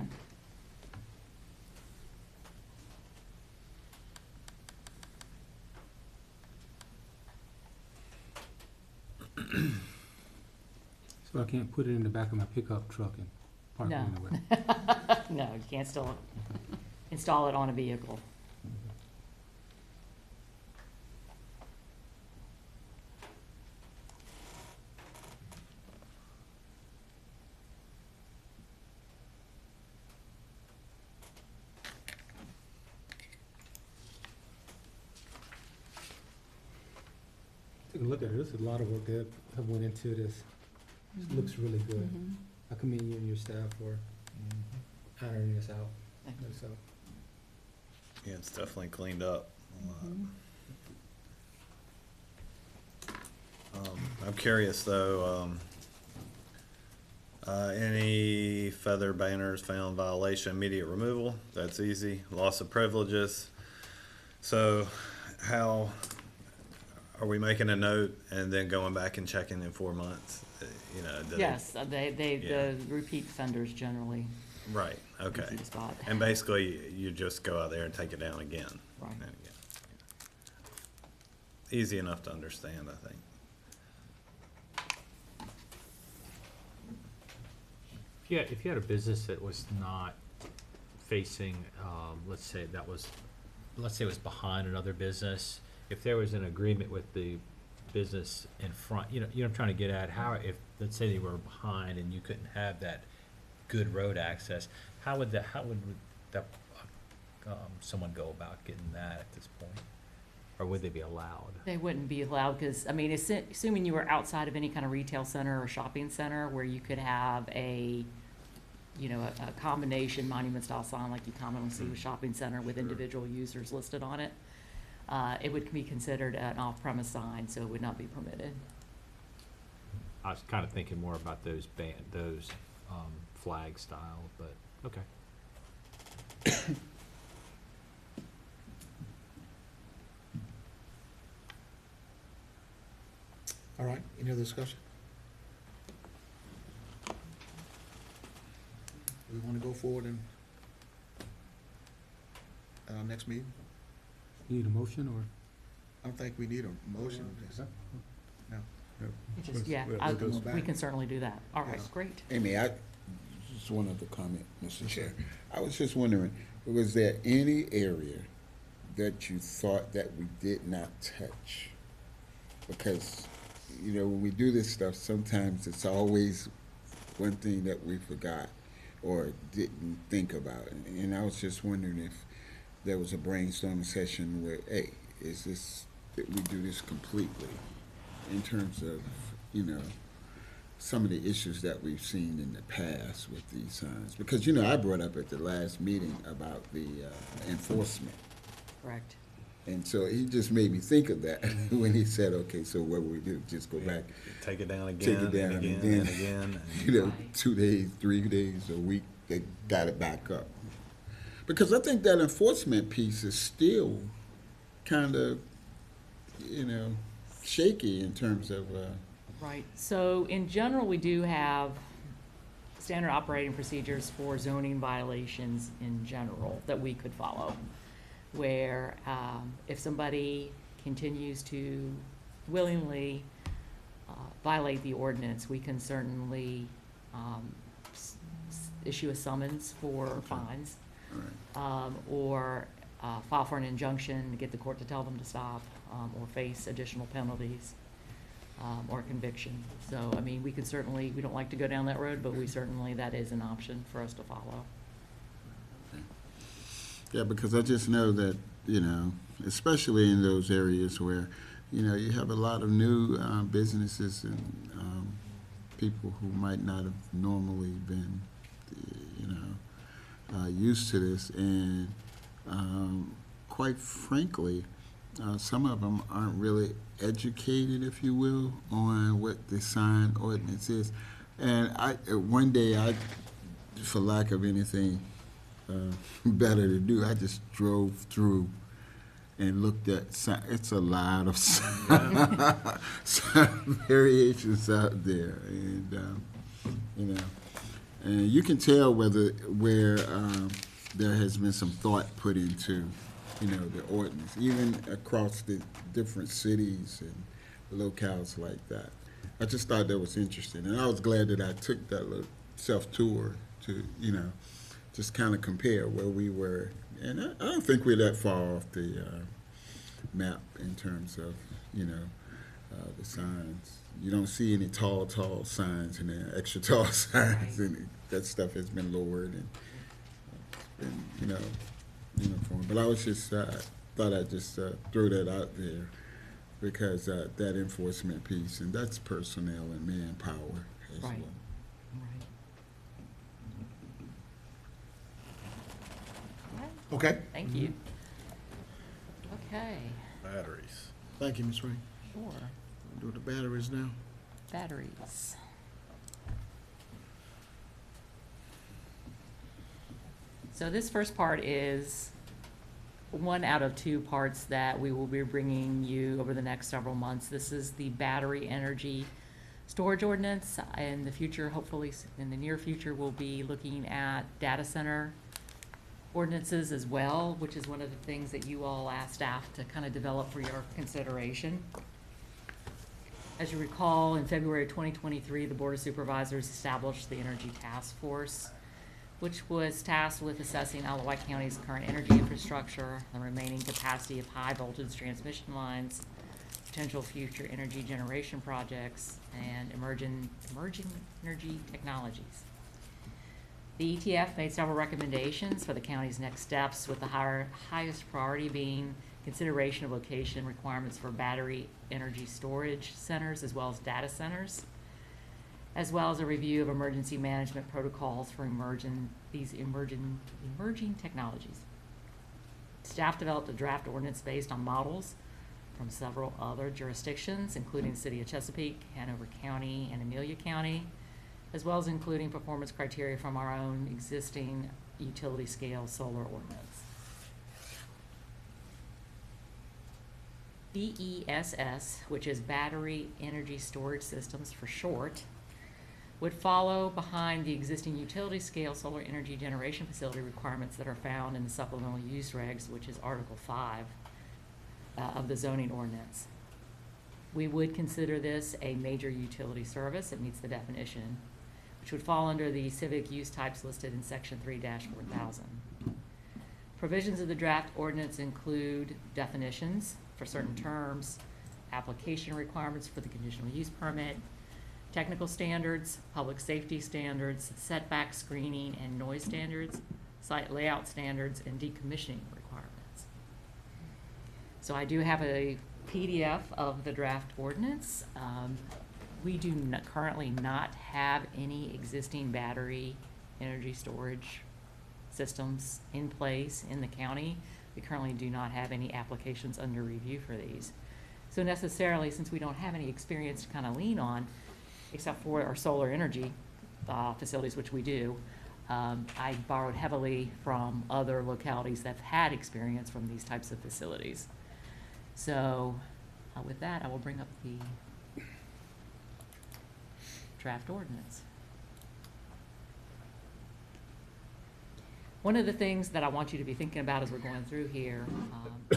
So I can't put it in the back of my pickup truck and park it No. anywhere. No, you can't still install it on a vehicle. Take a look at it. There's a lot of work that have went into this. It looks really good. Mhm. I commend you and your staff for ironing this out. Thank you. So, Yeah, it's definitely cleaned up a lot. I'm curious though, any feather banners found violation, immediate removal, that's easy. Loss of privileges. So how Are we making a note and then going back and checking in 4 months? Do they- Yes, the Yeah. repeat offenders generally. Right, okay. Easy to spot. And basically, you just go out there and take it down again. Right. and again. Easy enough to understand, I think. If you had a business that was not facing, let's say it was behind another business, if there was an agreement with the business in front, I'm trying to get at, if, let's say they were behind and you couldn't have that good road access, how would someone go about getting that at this point? Or would they be allowed? They wouldn't be allowed, because, assuming you were outside of any kind of retail center or shopping center where you could have a combination monument-style sign like you commonly see with shopping center with individual users listed on it, it would be considered an off-premise sign, so it would not be permitted. I was kind of thinking more about those flag style, but, okay. All right, any other discussion? We want to go forward and at our next meeting? Need a motion or? I don't think we need a motion. No. We can certainly do that. All right, Yes. great. Amy, just one other comment, Mr. Chair. I was just wondering, was there any area that you thought that we did not touch? Because, when we do this stuff, sometimes it's always one thing that we forgot or didn't think about. And I was just wondering if there was a brainstorming session where, hey, is this, that we do this completely in terms of, some of the issues that we've seen in the past with these signs? Because, I brought up at the last meeting about the enforcement. Correct. And so he just made me think of that when he said, okay, so what would we do? Just go back, Take it down take again it down, and again and and then, again. 2 days, 3 days, a week, they got it back up. Because I think that enforcement piece is still kind of, shaky in terms of, Right. So in general, we do have standard operating procedures for zoning violations in general that we could follow, where if somebody continues to willingly violate the ordinance, we can certainly issue a summons for fines, or file for an injunction to get the court to tell them to stop, or face additional penalties, or conviction. So, we can certainly, we don't like to go down that road, but that is an option for us to follow. yeah, because I just know that, especially in those areas where, you have a lot of new businesses and people who might not have normally been, used to this. And quite frankly, some of them aren't really educated, if you will, on what the sign ordinance is. And one day, for lack of anything better to do, I just drove through and looked at it's a lot of sign variations out there, and and you can tell where there has been some thought put into the ordinance, even across the different cities and locales like that. I just thought that was interesting, and I was glad that I took that little self-tour to, just kind of compare where we were. And I don't think we're that far off the map in terms of, the signs. You don't see any tall signs and then extra tall signs, and that stuff has been lowered and uniform. But I was just, thought I'd just throw that out there because that enforcement piece, and that's personnel and manpower as well. Right. Okay. Thank you. Okay, Batteries. Thank you, Ms. Ray. sure. Do the batteries now. Batteries. So this first part is one out of two parts that we will be bringing you over the next several months. This is the battery energy storage ordinance. In the future, hopefully in the near future, we'll be looking at data center ordinances as well, which is one of the things that you all asked staff to kind of develop for your consideration. As you recall, in February of 2023, the Board of Supervisors established the Energy Task Force, which was tasked with assessing Alawite County's current energy infrastructure, the remaining capacity of high voltage transmission lines, potential future energy generation projects, and emerging energy technologies. The ETF made several recommendations for the county's next steps, with the highest priority being consideration of location requirements for battery energy storage centers as well as data centers, as well as a review of emergency management protocols for emerging technologies. Staff developed a draft ordinance based on models from several other jurisdictions, including the City of Chesapeake, Hanover County, and Amelia County, as well as including performance criteria from our own existing utility scale solar ordinance. BESS, which is Battery Energy Storage Systems for short, would follow behind the existing utility scale solar energy generation facility requirements that are found in the supplemental use regs, which is Article 5 of the zoning ordinance. We would consider this a major utility service. It meets the definition, which would fall under the civic use types listed in Section 3-4000. Provisions of the draft ordinance include definitions for certain terms, application requirements for the conditional use permit, technical standards, public safety standards, setback screening and noise standards, site layout standards, and decommissioning requirements. So I do have a PDF of the draft ordinance. We do currently not have any existing battery energy storage systems in place in the county. We currently do not have any applications under review for these. So necessarily, since we don't have any experience to kind of lean on, except for our solar energy facilities, which we do, I borrowed heavily from other localities that have had experience from these types of facilities. So with that, I will bring up the draft ordinance. One of the things that I want you to be thinking about as we're going through here,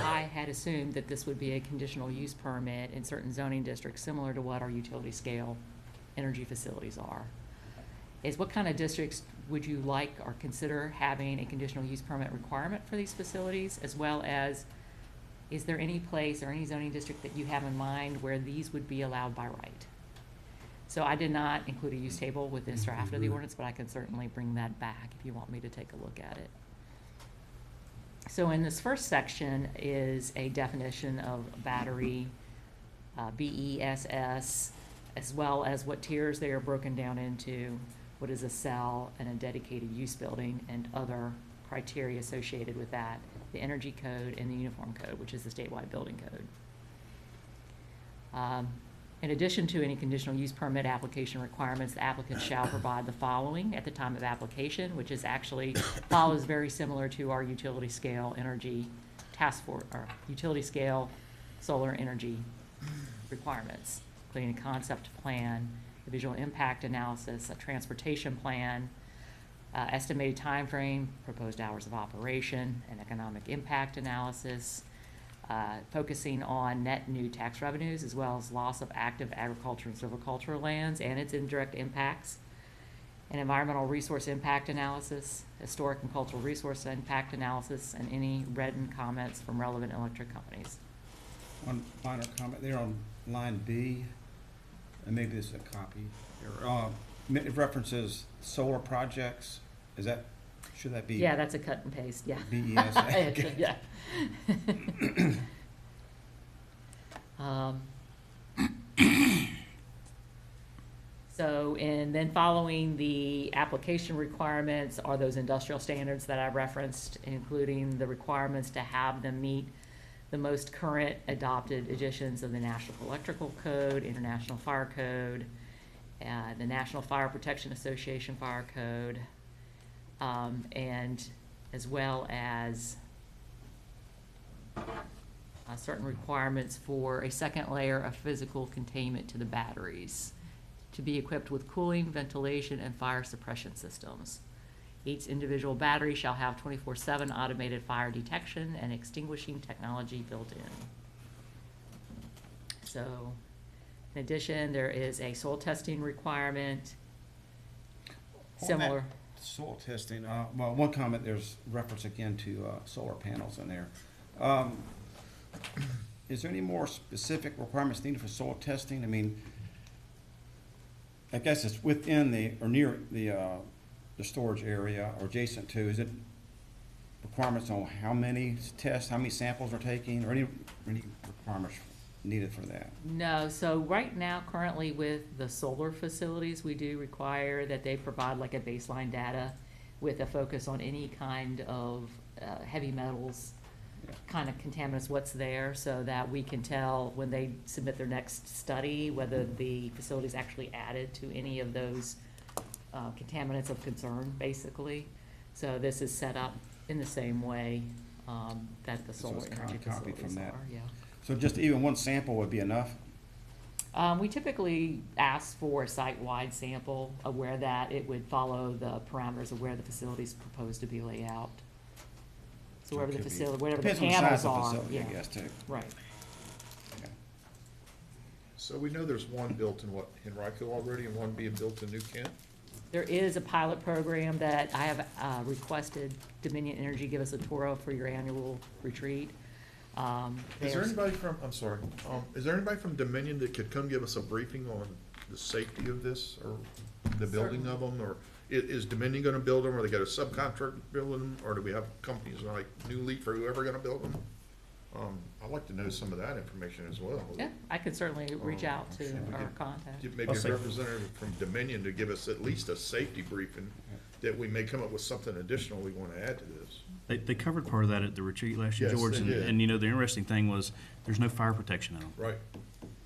I had assumed that this would be a conditional use permit in certain zoning districts similar to what our utility scale energy facilities are. Is what kind of districts would you like or consider having a conditional use permit requirement for these facilities, as well as is there any place or any zoning district that you have in mind where these would be allowed by right? So I did not include a use table with this draft of the ordinance, but I can certainly bring that back if you want me to take a look at it. So in this first section is a definition of battery, BESS, as well as what tiers they are broken down into, what is a cell and a dedicated use building, and other criteria associated with that, the energy code and the uniform code, which is the statewide building code. In addition to any conditional use permit application requirements, the applicant shall provide the following at the time of application, which is actually follows very similar to our utility scale energy task force, or utility scale solar energy requirements, including a concept plan, a visual impact analysis, a transportation plan, estimated time frame, proposed hours of operation, an economic impact analysis, focusing on net new tax revenues, as well as loss of active agriculture and silvicultural lands and its indirect impacts, an environmental resource impact analysis, historic and cultural resource impact analysis, and any written comments from relevant electric companies. One minor comment there on line B, and maybe this is a copy. It references solar projects. Is that, should that be? Yeah, that's a cut and paste, yeah. BES. Okay. Yeah. So, and then following the application requirements are those industrial standards that I referenced, including the requirements to have them meet the most current adopted editions of the National Electrical Code, International Fire Code, the National Fire Protection Association Fire Code, and as well as certain requirements for a second layer of physical containment to the batteries, to be equipped with cooling, ventilation, and fire suppression systems. Each individual battery shall have 24/7 automated fire detection and extinguishing technology built in. So, in addition, there is a soil testing requirement, similar. Soil testing, well, one comment, there's reference again to, solar panels in there. Is there any more specific requirements needed for soil testing? I mean, I guess it's within the, or near the storage area or adjacent to, is it requirements on how many tests, how many samples are taking, or any requirements needed for that? No, so right now, currently with the solar facilities, we do require that they provide like a baseline data with a focus on any kind of heavy metals, kind of contaminants, what's there, so that we can tell when they submit their next study whether the facility's actually added to any of those contaminants of concern, basically. So this is set up in the same way that the So solar it's energy copied from facilities that. are, yeah. So just even one sample would be enough? We typically ask for a site-wide sample of where that it would follow the parameters of where the facility's proposed to be laid out. So wherever the it could be- facility, wherever the depends on the size panels of the are, facility, I yeah, guess, too. right. So we know there's one built in what, Henrico already, and one being built in New Kent? There is a pilot program that I have requested Dominion Energy give us a tour of for your annual retreat. Is there there's- anybody from, I'm sorry, is there anybody from Dominion that could come give us a briefing on the safety of this, or the building of them, or is Dominion gonna build them, or they got a subcontractor building them, or do we have companies like New Leaf or whoever gonna build them? I'd like to know some of that information as well. Yeah, I could certainly reach out to we our could contact. Maybe a I'll say- representative from Dominion to give us at least a safety briefing, that we may come up with something additional we wanna add to this. They covered part of that at the retreat last year, Yes, George, they and, did. and you know, the interesting thing was, there's no fire protection in them. Right.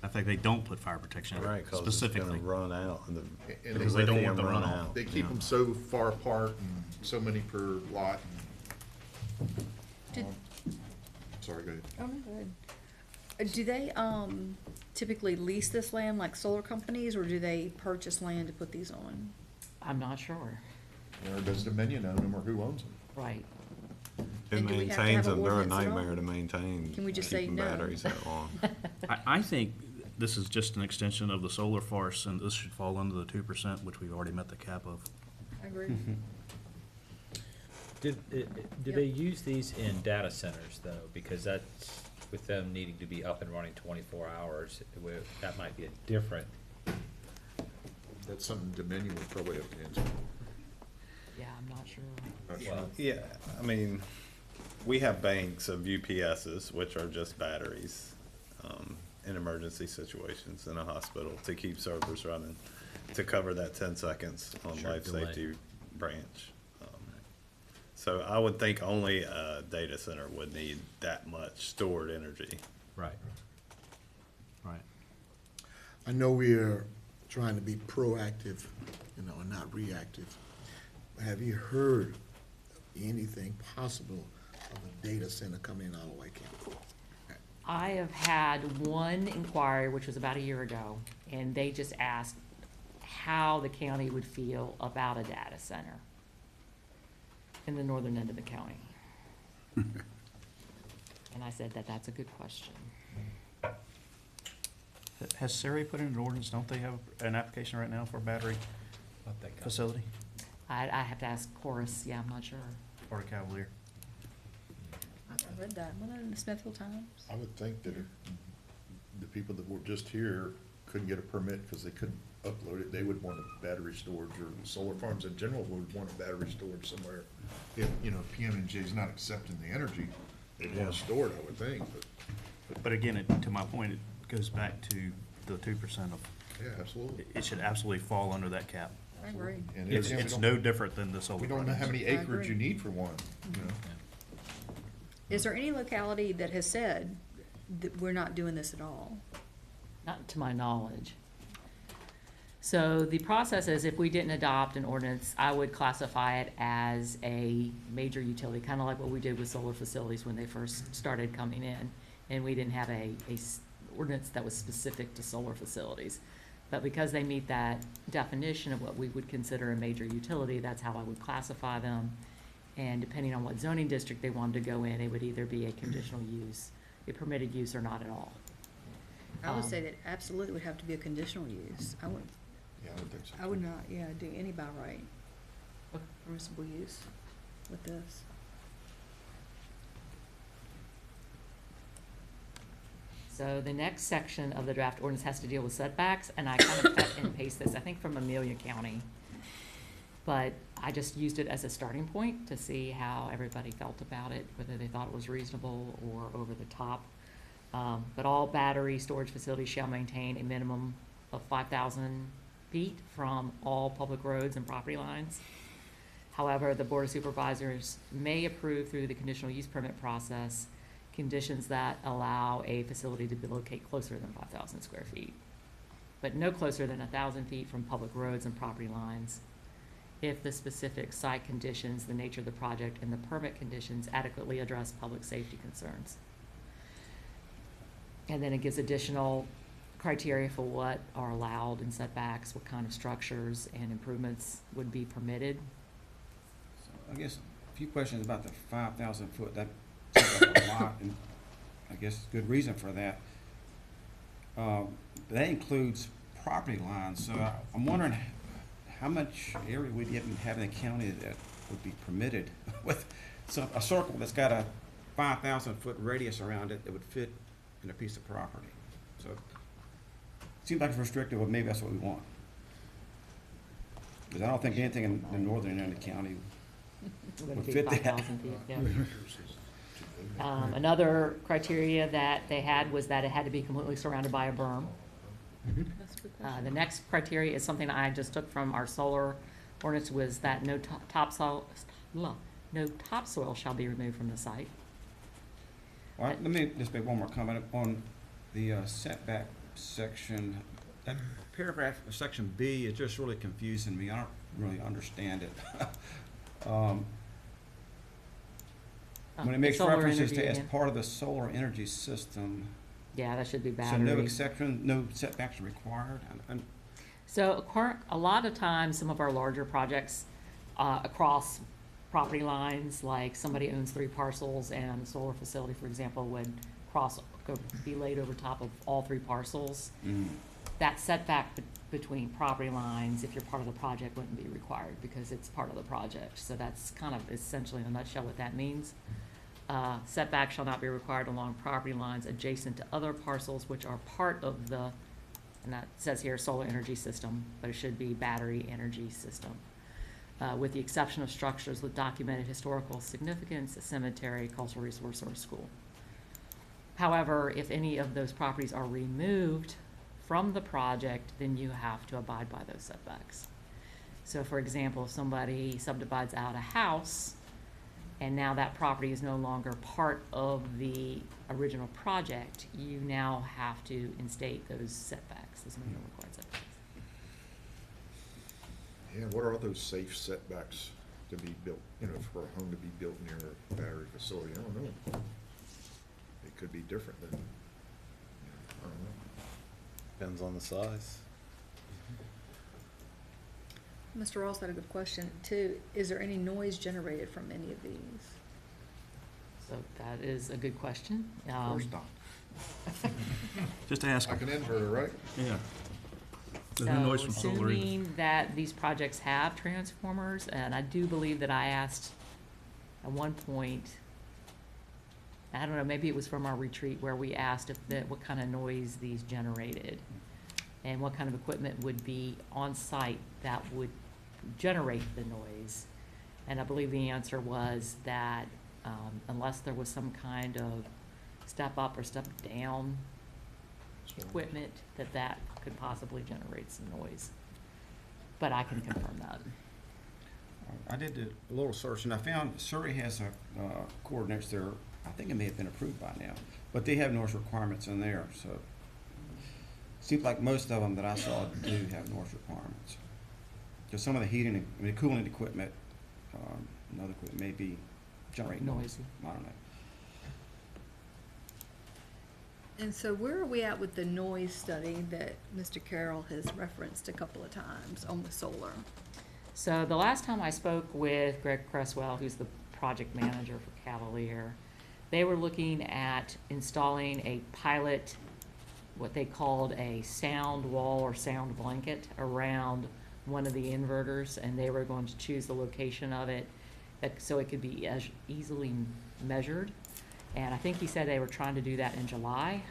In fact, they don't put fire protection in Right, them 'cause it's gonna specifically. run out, and And the they don't want lithium the run runoff. out. They keep them so far apart and so many per lot. Did- Sorry, go ahead. Oh, no, go ahead. Do they, typically lease this land like solar companies, or do they purchase land to put these on? I'm not sure, Or does Dominion own them, or who owns them? right. Who And do we have to maintains have them? an They're a ordinance at all? nightmare to maintain. Can we just say keeping no? batteries that long. I think this is just an extension of the solar farce, and this should fall under the 2%, which we've already met the cap of. I agree. Do they use these in data centers, though? Because that's, with them needing to be up and running 24 hours, that might be a different. That's something Dominion would probably have to answer. Yeah, I'm not sure. Not sure. Well, Yeah, I mean, we have banks of UPSs, which are just batteries, in emergency situations in a hospital to keep servers running, to cover that 10 seconds on Sure, life delay. safety branch. So I would think only a data center would need that much stored energy. Right. Right. I know we're trying to be proactive, and not reactive. Have you heard of anything possible of a data center coming in Ottawa County? I have had one inquiry, which was about a year ago, and they just asked how the county would feel about a data center in the northern end of the county. And I said that that's a good question. Has Surrey put in an ordinance? Don't they have an application right now for a battery facility? I have to ask Horace, yeah, I'm not sure. Or a Cavalier? I read that. Wasn't that in the Smithfield Times? I would think that if the people that were just here couldn't get a permit because they couldn't upload it, they would want a battery storage, or solar farms in general would want a battery storage somewhere. If, PM&J is not accepting the energy, they'd want to store it, I would think, but, But again, to my point, it goes back to the 2% of, yeah, absolutely. it should absolutely fall under that cap. I agree. And It's, we it's don't- no different than the solar. We don't know how projects. many I acreage you agree. need for one, Is there any locality that has said that we're not doing this at all? Not to my knowledge. So the process is, if we didn't adopt an ordinance, I would classify it as a major utility, kind of like what we did with solar facilities when they first started coming in. And we didn't have a ordinance that was specific to solar facilities. But because they meet that definition of what we would consider a major utility, that's how I would classify them. And depending on what zoning district they wanted to go in, it would either be a conditional use, a permitted use, or not at all. I would say that absolutely would have to be a conditional use. I would, Yeah, I would think so. I would not, yeah, do any by right permissible use with this. So the next section of the draft ordinance has to deal with setbacks, and I kind of cut and paste this, I think, from Amelia County. But I just used it as a starting point to see how everybody felt about it, whether they thought it was reasonable or over the top. But all battery storage facilities shall maintain a minimum of 5,000 feet from all public roads and property lines. However, the Board of Supervisors may approve through the conditional use permit process conditions that allow a facility to be located closer than 5,000 square feet, but no closer than 1,000 feet from public roads and property lines, if the specific site conditions, the nature of the project, and the permit conditions adequately address public safety concerns. And then it gives additional criteria for what are allowed in setbacks, what kind of structures and improvements would be permitted. So I guess a few questions about the 5,000 foot, that seems like a lot, and I guess good reason for that. That includes property lines, so I'm wondering how much area we'd even have in the county that would be permitted with a circle that's got a 5,000 foot radius around it that would fit in a piece of property. So it seems like it's restrictive, but maybe that's what we want. Because I don't think anything in the northern end of the county would fit that. 5,000 feet, yeah. Another criteria that they had was that it had to be completely surrounded by a berm. That's a good question. The next criteria is something I just took from our solar ordinance, was that no topsoil shall be removed from the site. All right, let me just make one more comment on the setback section. That paragraph, section B, is just really confusing me. I don't really understand it. When it makes Solar references energy to as again. part of the solar energy system, Yeah, that should be so battery. no exception, no setbacks are required? So a lot of times, some of our larger projects across property lines, like somebody owns 3 parcels and a solar facility, for example, would be laid over top of all 3 parcels. That setback between property lines, if you're part of the project, wouldn't be required because it's part of the project. So that's kind of essentially in a nutshell what that means. Setback shall not be required along property lines adjacent to other parcels which are part of the, and that says here, solar energy system, but it should be battery energy system. With the exception of structures with documented historical significance, a cemetery, cultural resource, or a school. However, if any of those properties are removed from the project, then you have to abide by those setbacks. So for example, if somebody subdivides out a house, and now that property is no longer part of the original project, you now have to instate those setbacks, those minimum required setbacks. Yeah, what are those safe setbacks to be built, for a home to be built near a battery facility? I don't know. It could be different than, I don't know. Depends on the size. Mr. Ross had a good question too. Is there any noise generated from any of these? So that is a good question. Of course not. Just ask Like them. an inverter, right? Yeah. There's no noise from solar either. Assuming that these projects have transformers, and I do believe that I asked at one point, I don't know, maybe it was from our retreat where we asked what kind of noise these generated and what kind of equipment would be on site that would generate the noise. And I believe the answer was that unless there was some kind of step up or step down equipment, that could possibly generate some noise. But I can confirm that. I did a little search, and I found Surrey has coordinates there. I think it may have been approved by now, but they have noise requirements in there, so Seems like most of them that I saw do have noise requirements. Because some of the heating, I mean, cooling equipment, another equipment may be generating noise. Noisy. I don't know. And so where are we at with the noise study that Mr. Carroll has referenced a couple of times on the solar? So the last time I spoke with Greg Cresswell, who's the project manager for Cavalier, they were looking at installing a pilot, what they called a sound wall or sound blanket around one of the inverters, and they were going to choose the location of it so it could be easily measured. And I think he said they were trying to do that in July,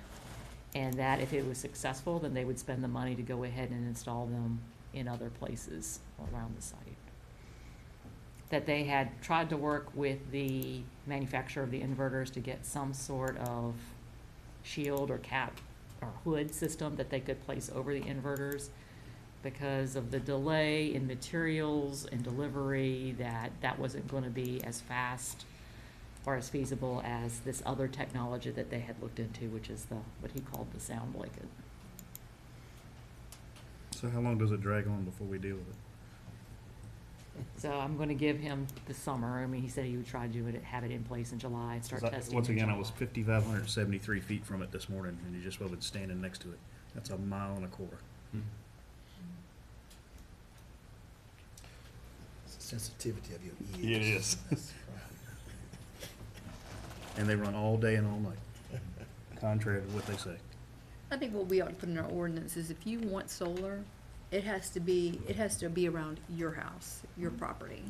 and that if it was successful, then they would spend the money to go ahead and install them in other places around the site. That they had tried to work with the manufacturer of the inverters to get some sort of shield or cap or hood system that they could place over the inverters. Because of the delay in materials and delivery, that wasn't going to be as fast or as feasible as this other technology that they had looked into, which is what he called the sound blanket. So how long does it drag on before we deal with it? So I'm going to give him the summer. I mean, he said he would try to do it, have it in place in July, and start testing. Once in again, I July. was 5,573 feet from it this morning, and you just wasn't standing next to it. That's a mile and a quarter. Sensitivity of your ears. It is. That's the problem. And they run all day and all night, contrary to what they say. I think what we ought to put in our ordinance is if you want solar, it has to be around your house, your property.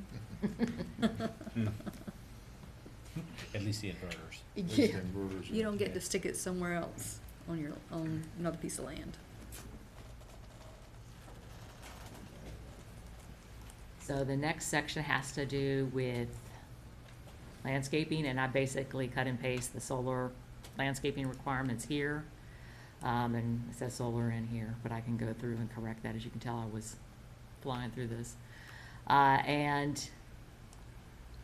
At least the inverters. Yeah, you don't get to stick it somewhere else on another piece of land. So the next section has to do with landscaping, and I basically cut and paste the solar landscaping requirements here. And it says solar in here, but I can go through and correct that. As you can tell, I was flying through this. And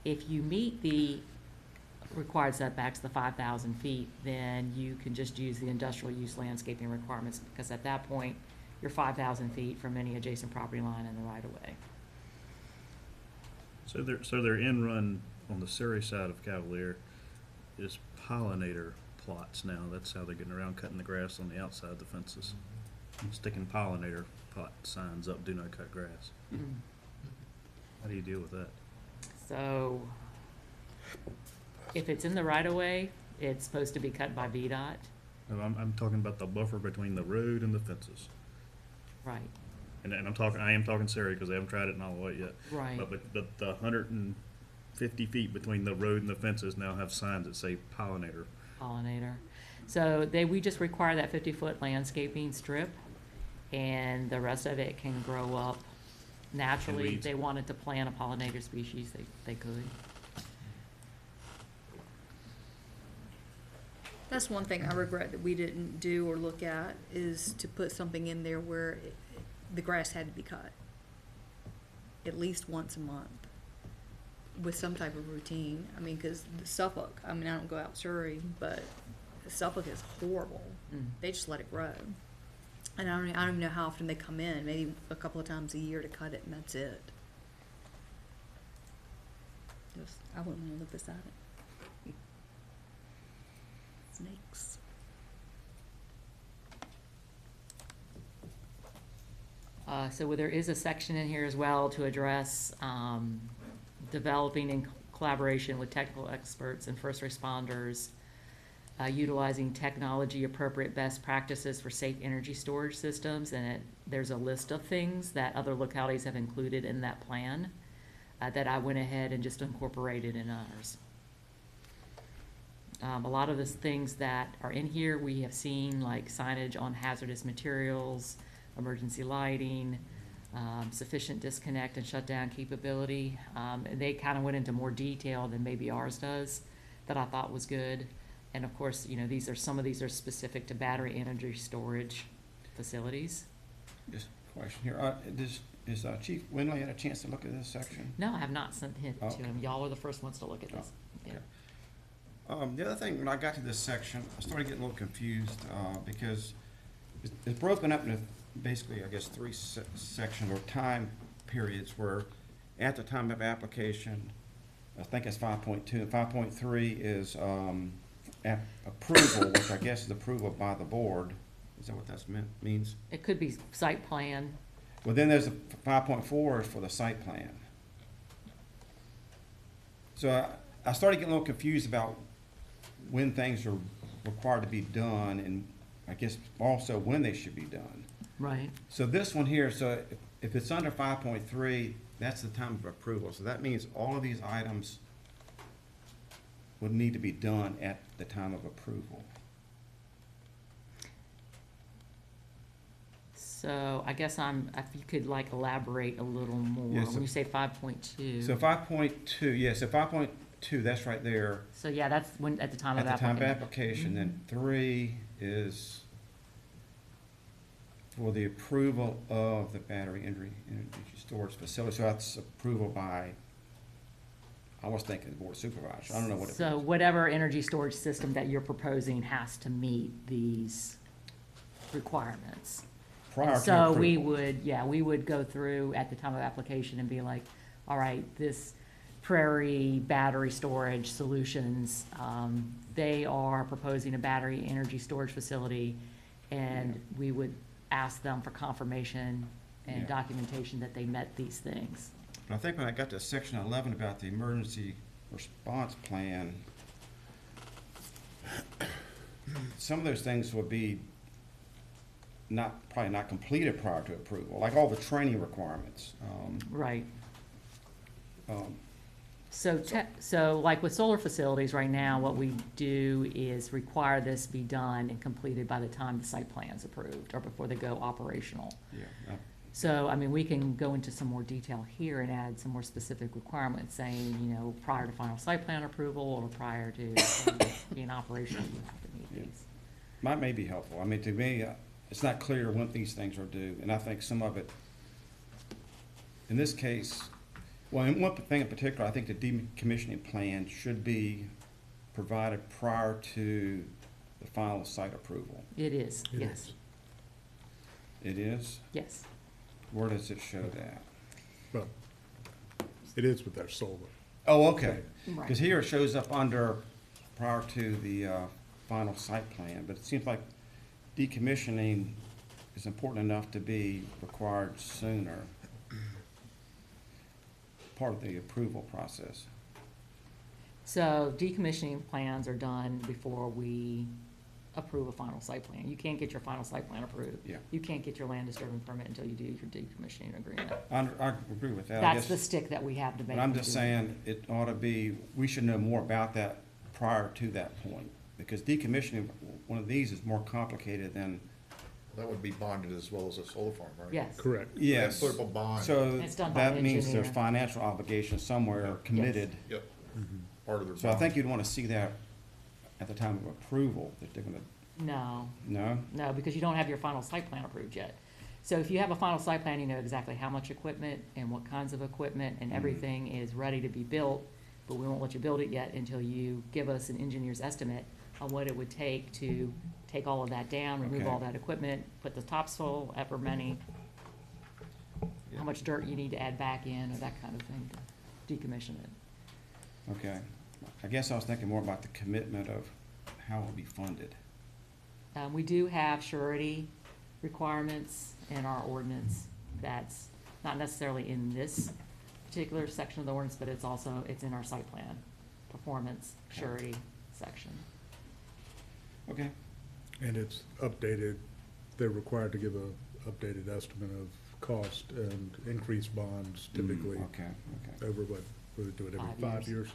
if you meet the required setbacks, the 5,000 feet, then you can just use the industrial use landscaping requirements, because at that point, you're 5,000 feet from any adjacent property line in the right of way. So their end run on the Surrey side of Cavalier is pollinator plots now. That's how they're getting around cutting the grass on the outside of the fences. Sticking pollinator plot signs up, do not cut grass. How do you deal with that? So if it's in the right of way, it's supposed to be cut by VDOT. No, I'm talking about the buffer between the road and the fences. Right. And I am talking Surrey because they haven't tried it in all the way yet. Right. But the 150 feet between the road and the fences now have signs that say pollinator. Pollinator. So we just require that 50-foot landscaping strip, and the rest of it can grow up naturally. If weeds. they wanted to plant a pollinator species, they could. That's one thing I regret that we didn't do or look at, is to put something in there where the grass had to be cut at least once a month with some type of routine. I mean, because Suffolk, I mean, I don't go out Surrey, but Suffolk is horrible. They just let it grow. And I don't even know how often they come in, maybe a couple of times a year to cut it, and that's it. I wouldn't want to live beside it. Snakes. So there is a section in here as well to address developing in collaboration with technical experts and first responders, utilizing technology-appropriate best practices for safe energy storage systems. And there's a list of things that other localities have included in that plan that I went ahead and just incorporated in ours. A lot of the things that are in here we have seen, like signage on hazardous materials, emergency lighting, sufficient disconnect and shutdown capability. And they kind of went into more detail than maybe ours does, that I thought was good. And of course, you know, some of these are specific to battery energy storage facilities. Just a question here. Is Chief Winley had a chance to look at this section? No, I have not sent it to Okay. him. Y'all are the first ones to look at this. Okay. Yeah. The other thing, when I got to this section, I started getting a little confused, because it's broken up into basically, I guess, three sections or time periods where at the time of application, I think it's 5.2, and 5.3 is approval, which I guess is approval by the board. Is that what that means? It could be site plan. Well, then there's a 5.4 for the site plan. So I started getting a little confused about when things are required to be done, and I guess also when they should be done. Right. So this one here, so if it's under 5.3, that's the time of approval. So that means all of these items would need to be done at the time of approval. So I guess if you could like elaborate a little more, Yes, when you say 5.2. So 5.2, yeah, so 5.2, that's right there. So yeah, that's when, at the time of At the time of application. application, then 3 is for the approval of the battery energy storage facility. So that's approval by, I was thinking the board of supervisors. I don't know what it is. So whatever energy storage system that you're proposing has to meet these requirements. Prior to So we approval. we would go through at the time of application and be like, all right, this Prairie Battery Storage Solutions, they are proposing a battery energy storage facility, and we would ask them for confirmation and Yeah. documentation that they met these things. But I think when I got to section 11 about the emergency response plan, some of those things would be probably not completed prior to approval, like all the training requirements. Right. Um, So like with solar facilities right now, what we do is require this be done and completed by the time the site plan's approved or before they go operational. Yeah, So, I mean, we can go into some more detail here and add some more specific requirements saying, you know, prior to final site plan approval or prior to being operational, you have to meet Yeah. these. Might may be helpful. I mean, to me, it's not clear when these things are due, and I think some of it, in this case, well, in one thing in particular, I think the decommissioning plan should be provided prior to the final site approval. It is, It yes, is. It is? yes. Where does it show that? Well, it is with our solar. Oh, okay. Right. Because here it shows up under prior to the final site plan, but it seems like decommissioning is important enough to be required sooner, part of the approval process. So decommissioning plans are done before we approve a final site plan. You can't get your final site plan approved. Yeah. You can't get your land disturbance permit until you do your decommissioning agreement. I agree with that. I That's guess- the stick that we have to make. But I'm them just do it. saying, it ought to be, we should know more about that prior to that point. Because decommissioning, one of these is more complicated than, That would be bonded as well as a solar farm, right? Yes. Correct. yes. Put up a bond. So It's done by an that means there's engineer. financial obligation somewhere committed. Yep. Part of their So I bond. think you'd want to see that at the time of approval, that they're gonna, No, no? no, because you don't have your final site plan approved yet. So if you have a final site plan, you know exactly how much equipment and what kinds of equipment and everything is ready to be built, but we won't let you build it yet until you give us an engineer's estimate on what it would take to take all of that down, remove Okay. all that equipment, put the topsoil, ever many, how much dirt you need to add back in, or that kind of thing to decommission it. Okay. I guess I was thinking more about the commitment of how it will be funded. We do have surety requirements in our ordinance. That's not necessarily in this particular section of the ordinance, but it's in our site plan, performance surety section. Okay. And it's updated, they're required to give a updated estimate of cost and increased bonds typically Okay, okay. over what, we would do it every 5 5 years?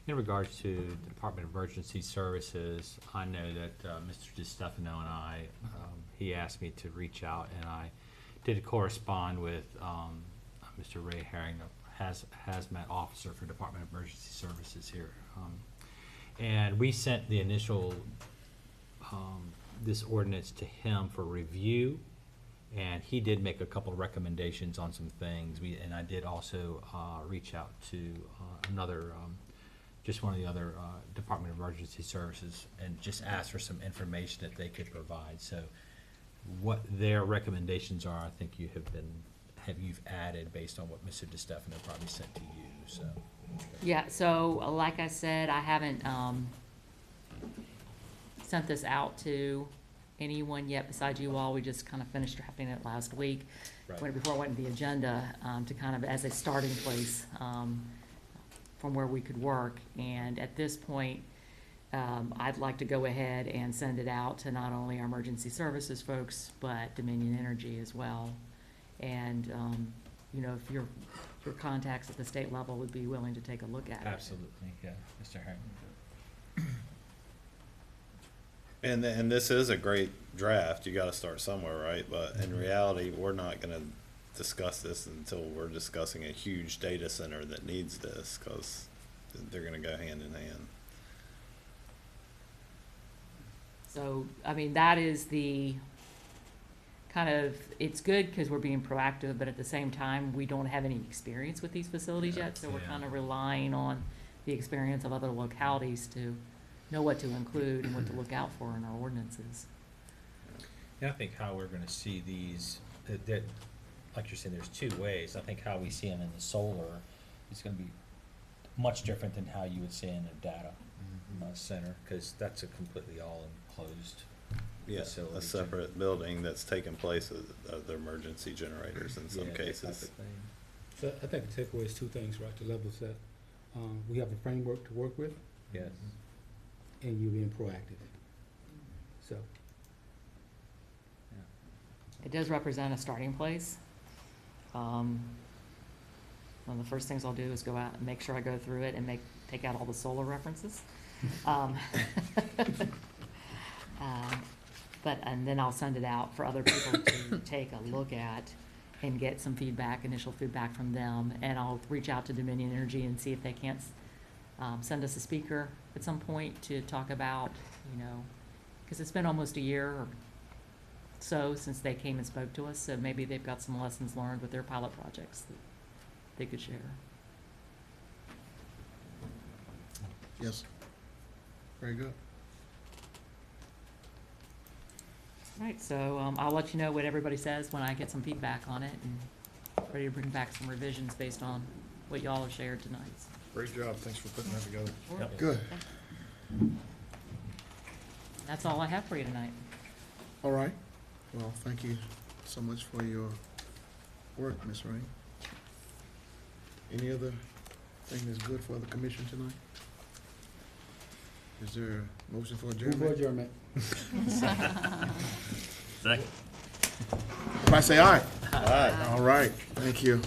In regards to the Department of Emergency Services, I know that Mr. DiStefano and I, he asked me to reach out, and I did correspond with Mr. Ray Herring, the hazmat officer for Department of Emergency Services here. And we sent the initial, this ordinance to him for review, and he did make a couple of recommendations on some things. And I did also reach out to another just one of the other Department of Emergency Services, and just asked for some information that they could provide. So what their recommendations are, I think you've added based on what Mr. DeStefano probably sent to you, so. Yeah, so like I said, I haven't sent this out to anyone yet besides you all. We just kind of finished drafting it last week, Right. before it went to the agenda, to kind of as a starting place from where we could work. And at this point, I'd like to go ahead and send it out to not only our emergency services folks, but Dominion Energy as well. And, you know, if your contacts at the state level would be willing to take a look at it. Absolutely, yeah, Mr. Harrington. And this is a great draft. You gotta start somewhere, right? But in reality, we're not gonna discuss this until we're discussing a huge data center that needs this, cause they're gonna go hand in hand. So, I mean, that is the kind of, it's good because we're being proactive, but at the same time, we don't have any experience with these facilities yet, so we're Yeah. kind of relying on the experience of other localities to know what to include and what to look out for in our ordinances. Yeah, I think how we're gonna see these, that, like you're saying, there's two ways. I think how we see them in the solar is gonna be much different than how you would see in a data center, because that's a completely all enclosed Yeah, facility. a separate building that's taking place of the emergency generators in some Yeah, that type cases. of thing. So I think the takeaway is two things, right, to level set. We have a framework to work with, Yes. and you're being proactive. So, It does represent a starting place. One of the first things I'll do is go out and make sure I go through it and take out all the solar references. And then I'll send it out for other people to take a look at and get some feedback, initial feedback from them. And I'll reach out to Dominion Energy and see if they can't send us a speaker at some point to talk about, you know, because it's been almost a year or so since they came and spoke to us, so maybe they've got some lessons learned with their pilot projects that they could share. Yes. Very good. Right, so I'll let you know what everybody says when I get some feedback on it, and ready to bring back some revisions based on what y'all have shared tonight. Great job. Thanks for putting that together. Yep. Good. That's all I have for you tonight. All right. Well, thank you so much for your work, Ms. Rain. Any other thing that's good for the commission tonight? Is there a motion for move for adjournment? adjournment. Second. Everybody say aye. All right. All right, thank you.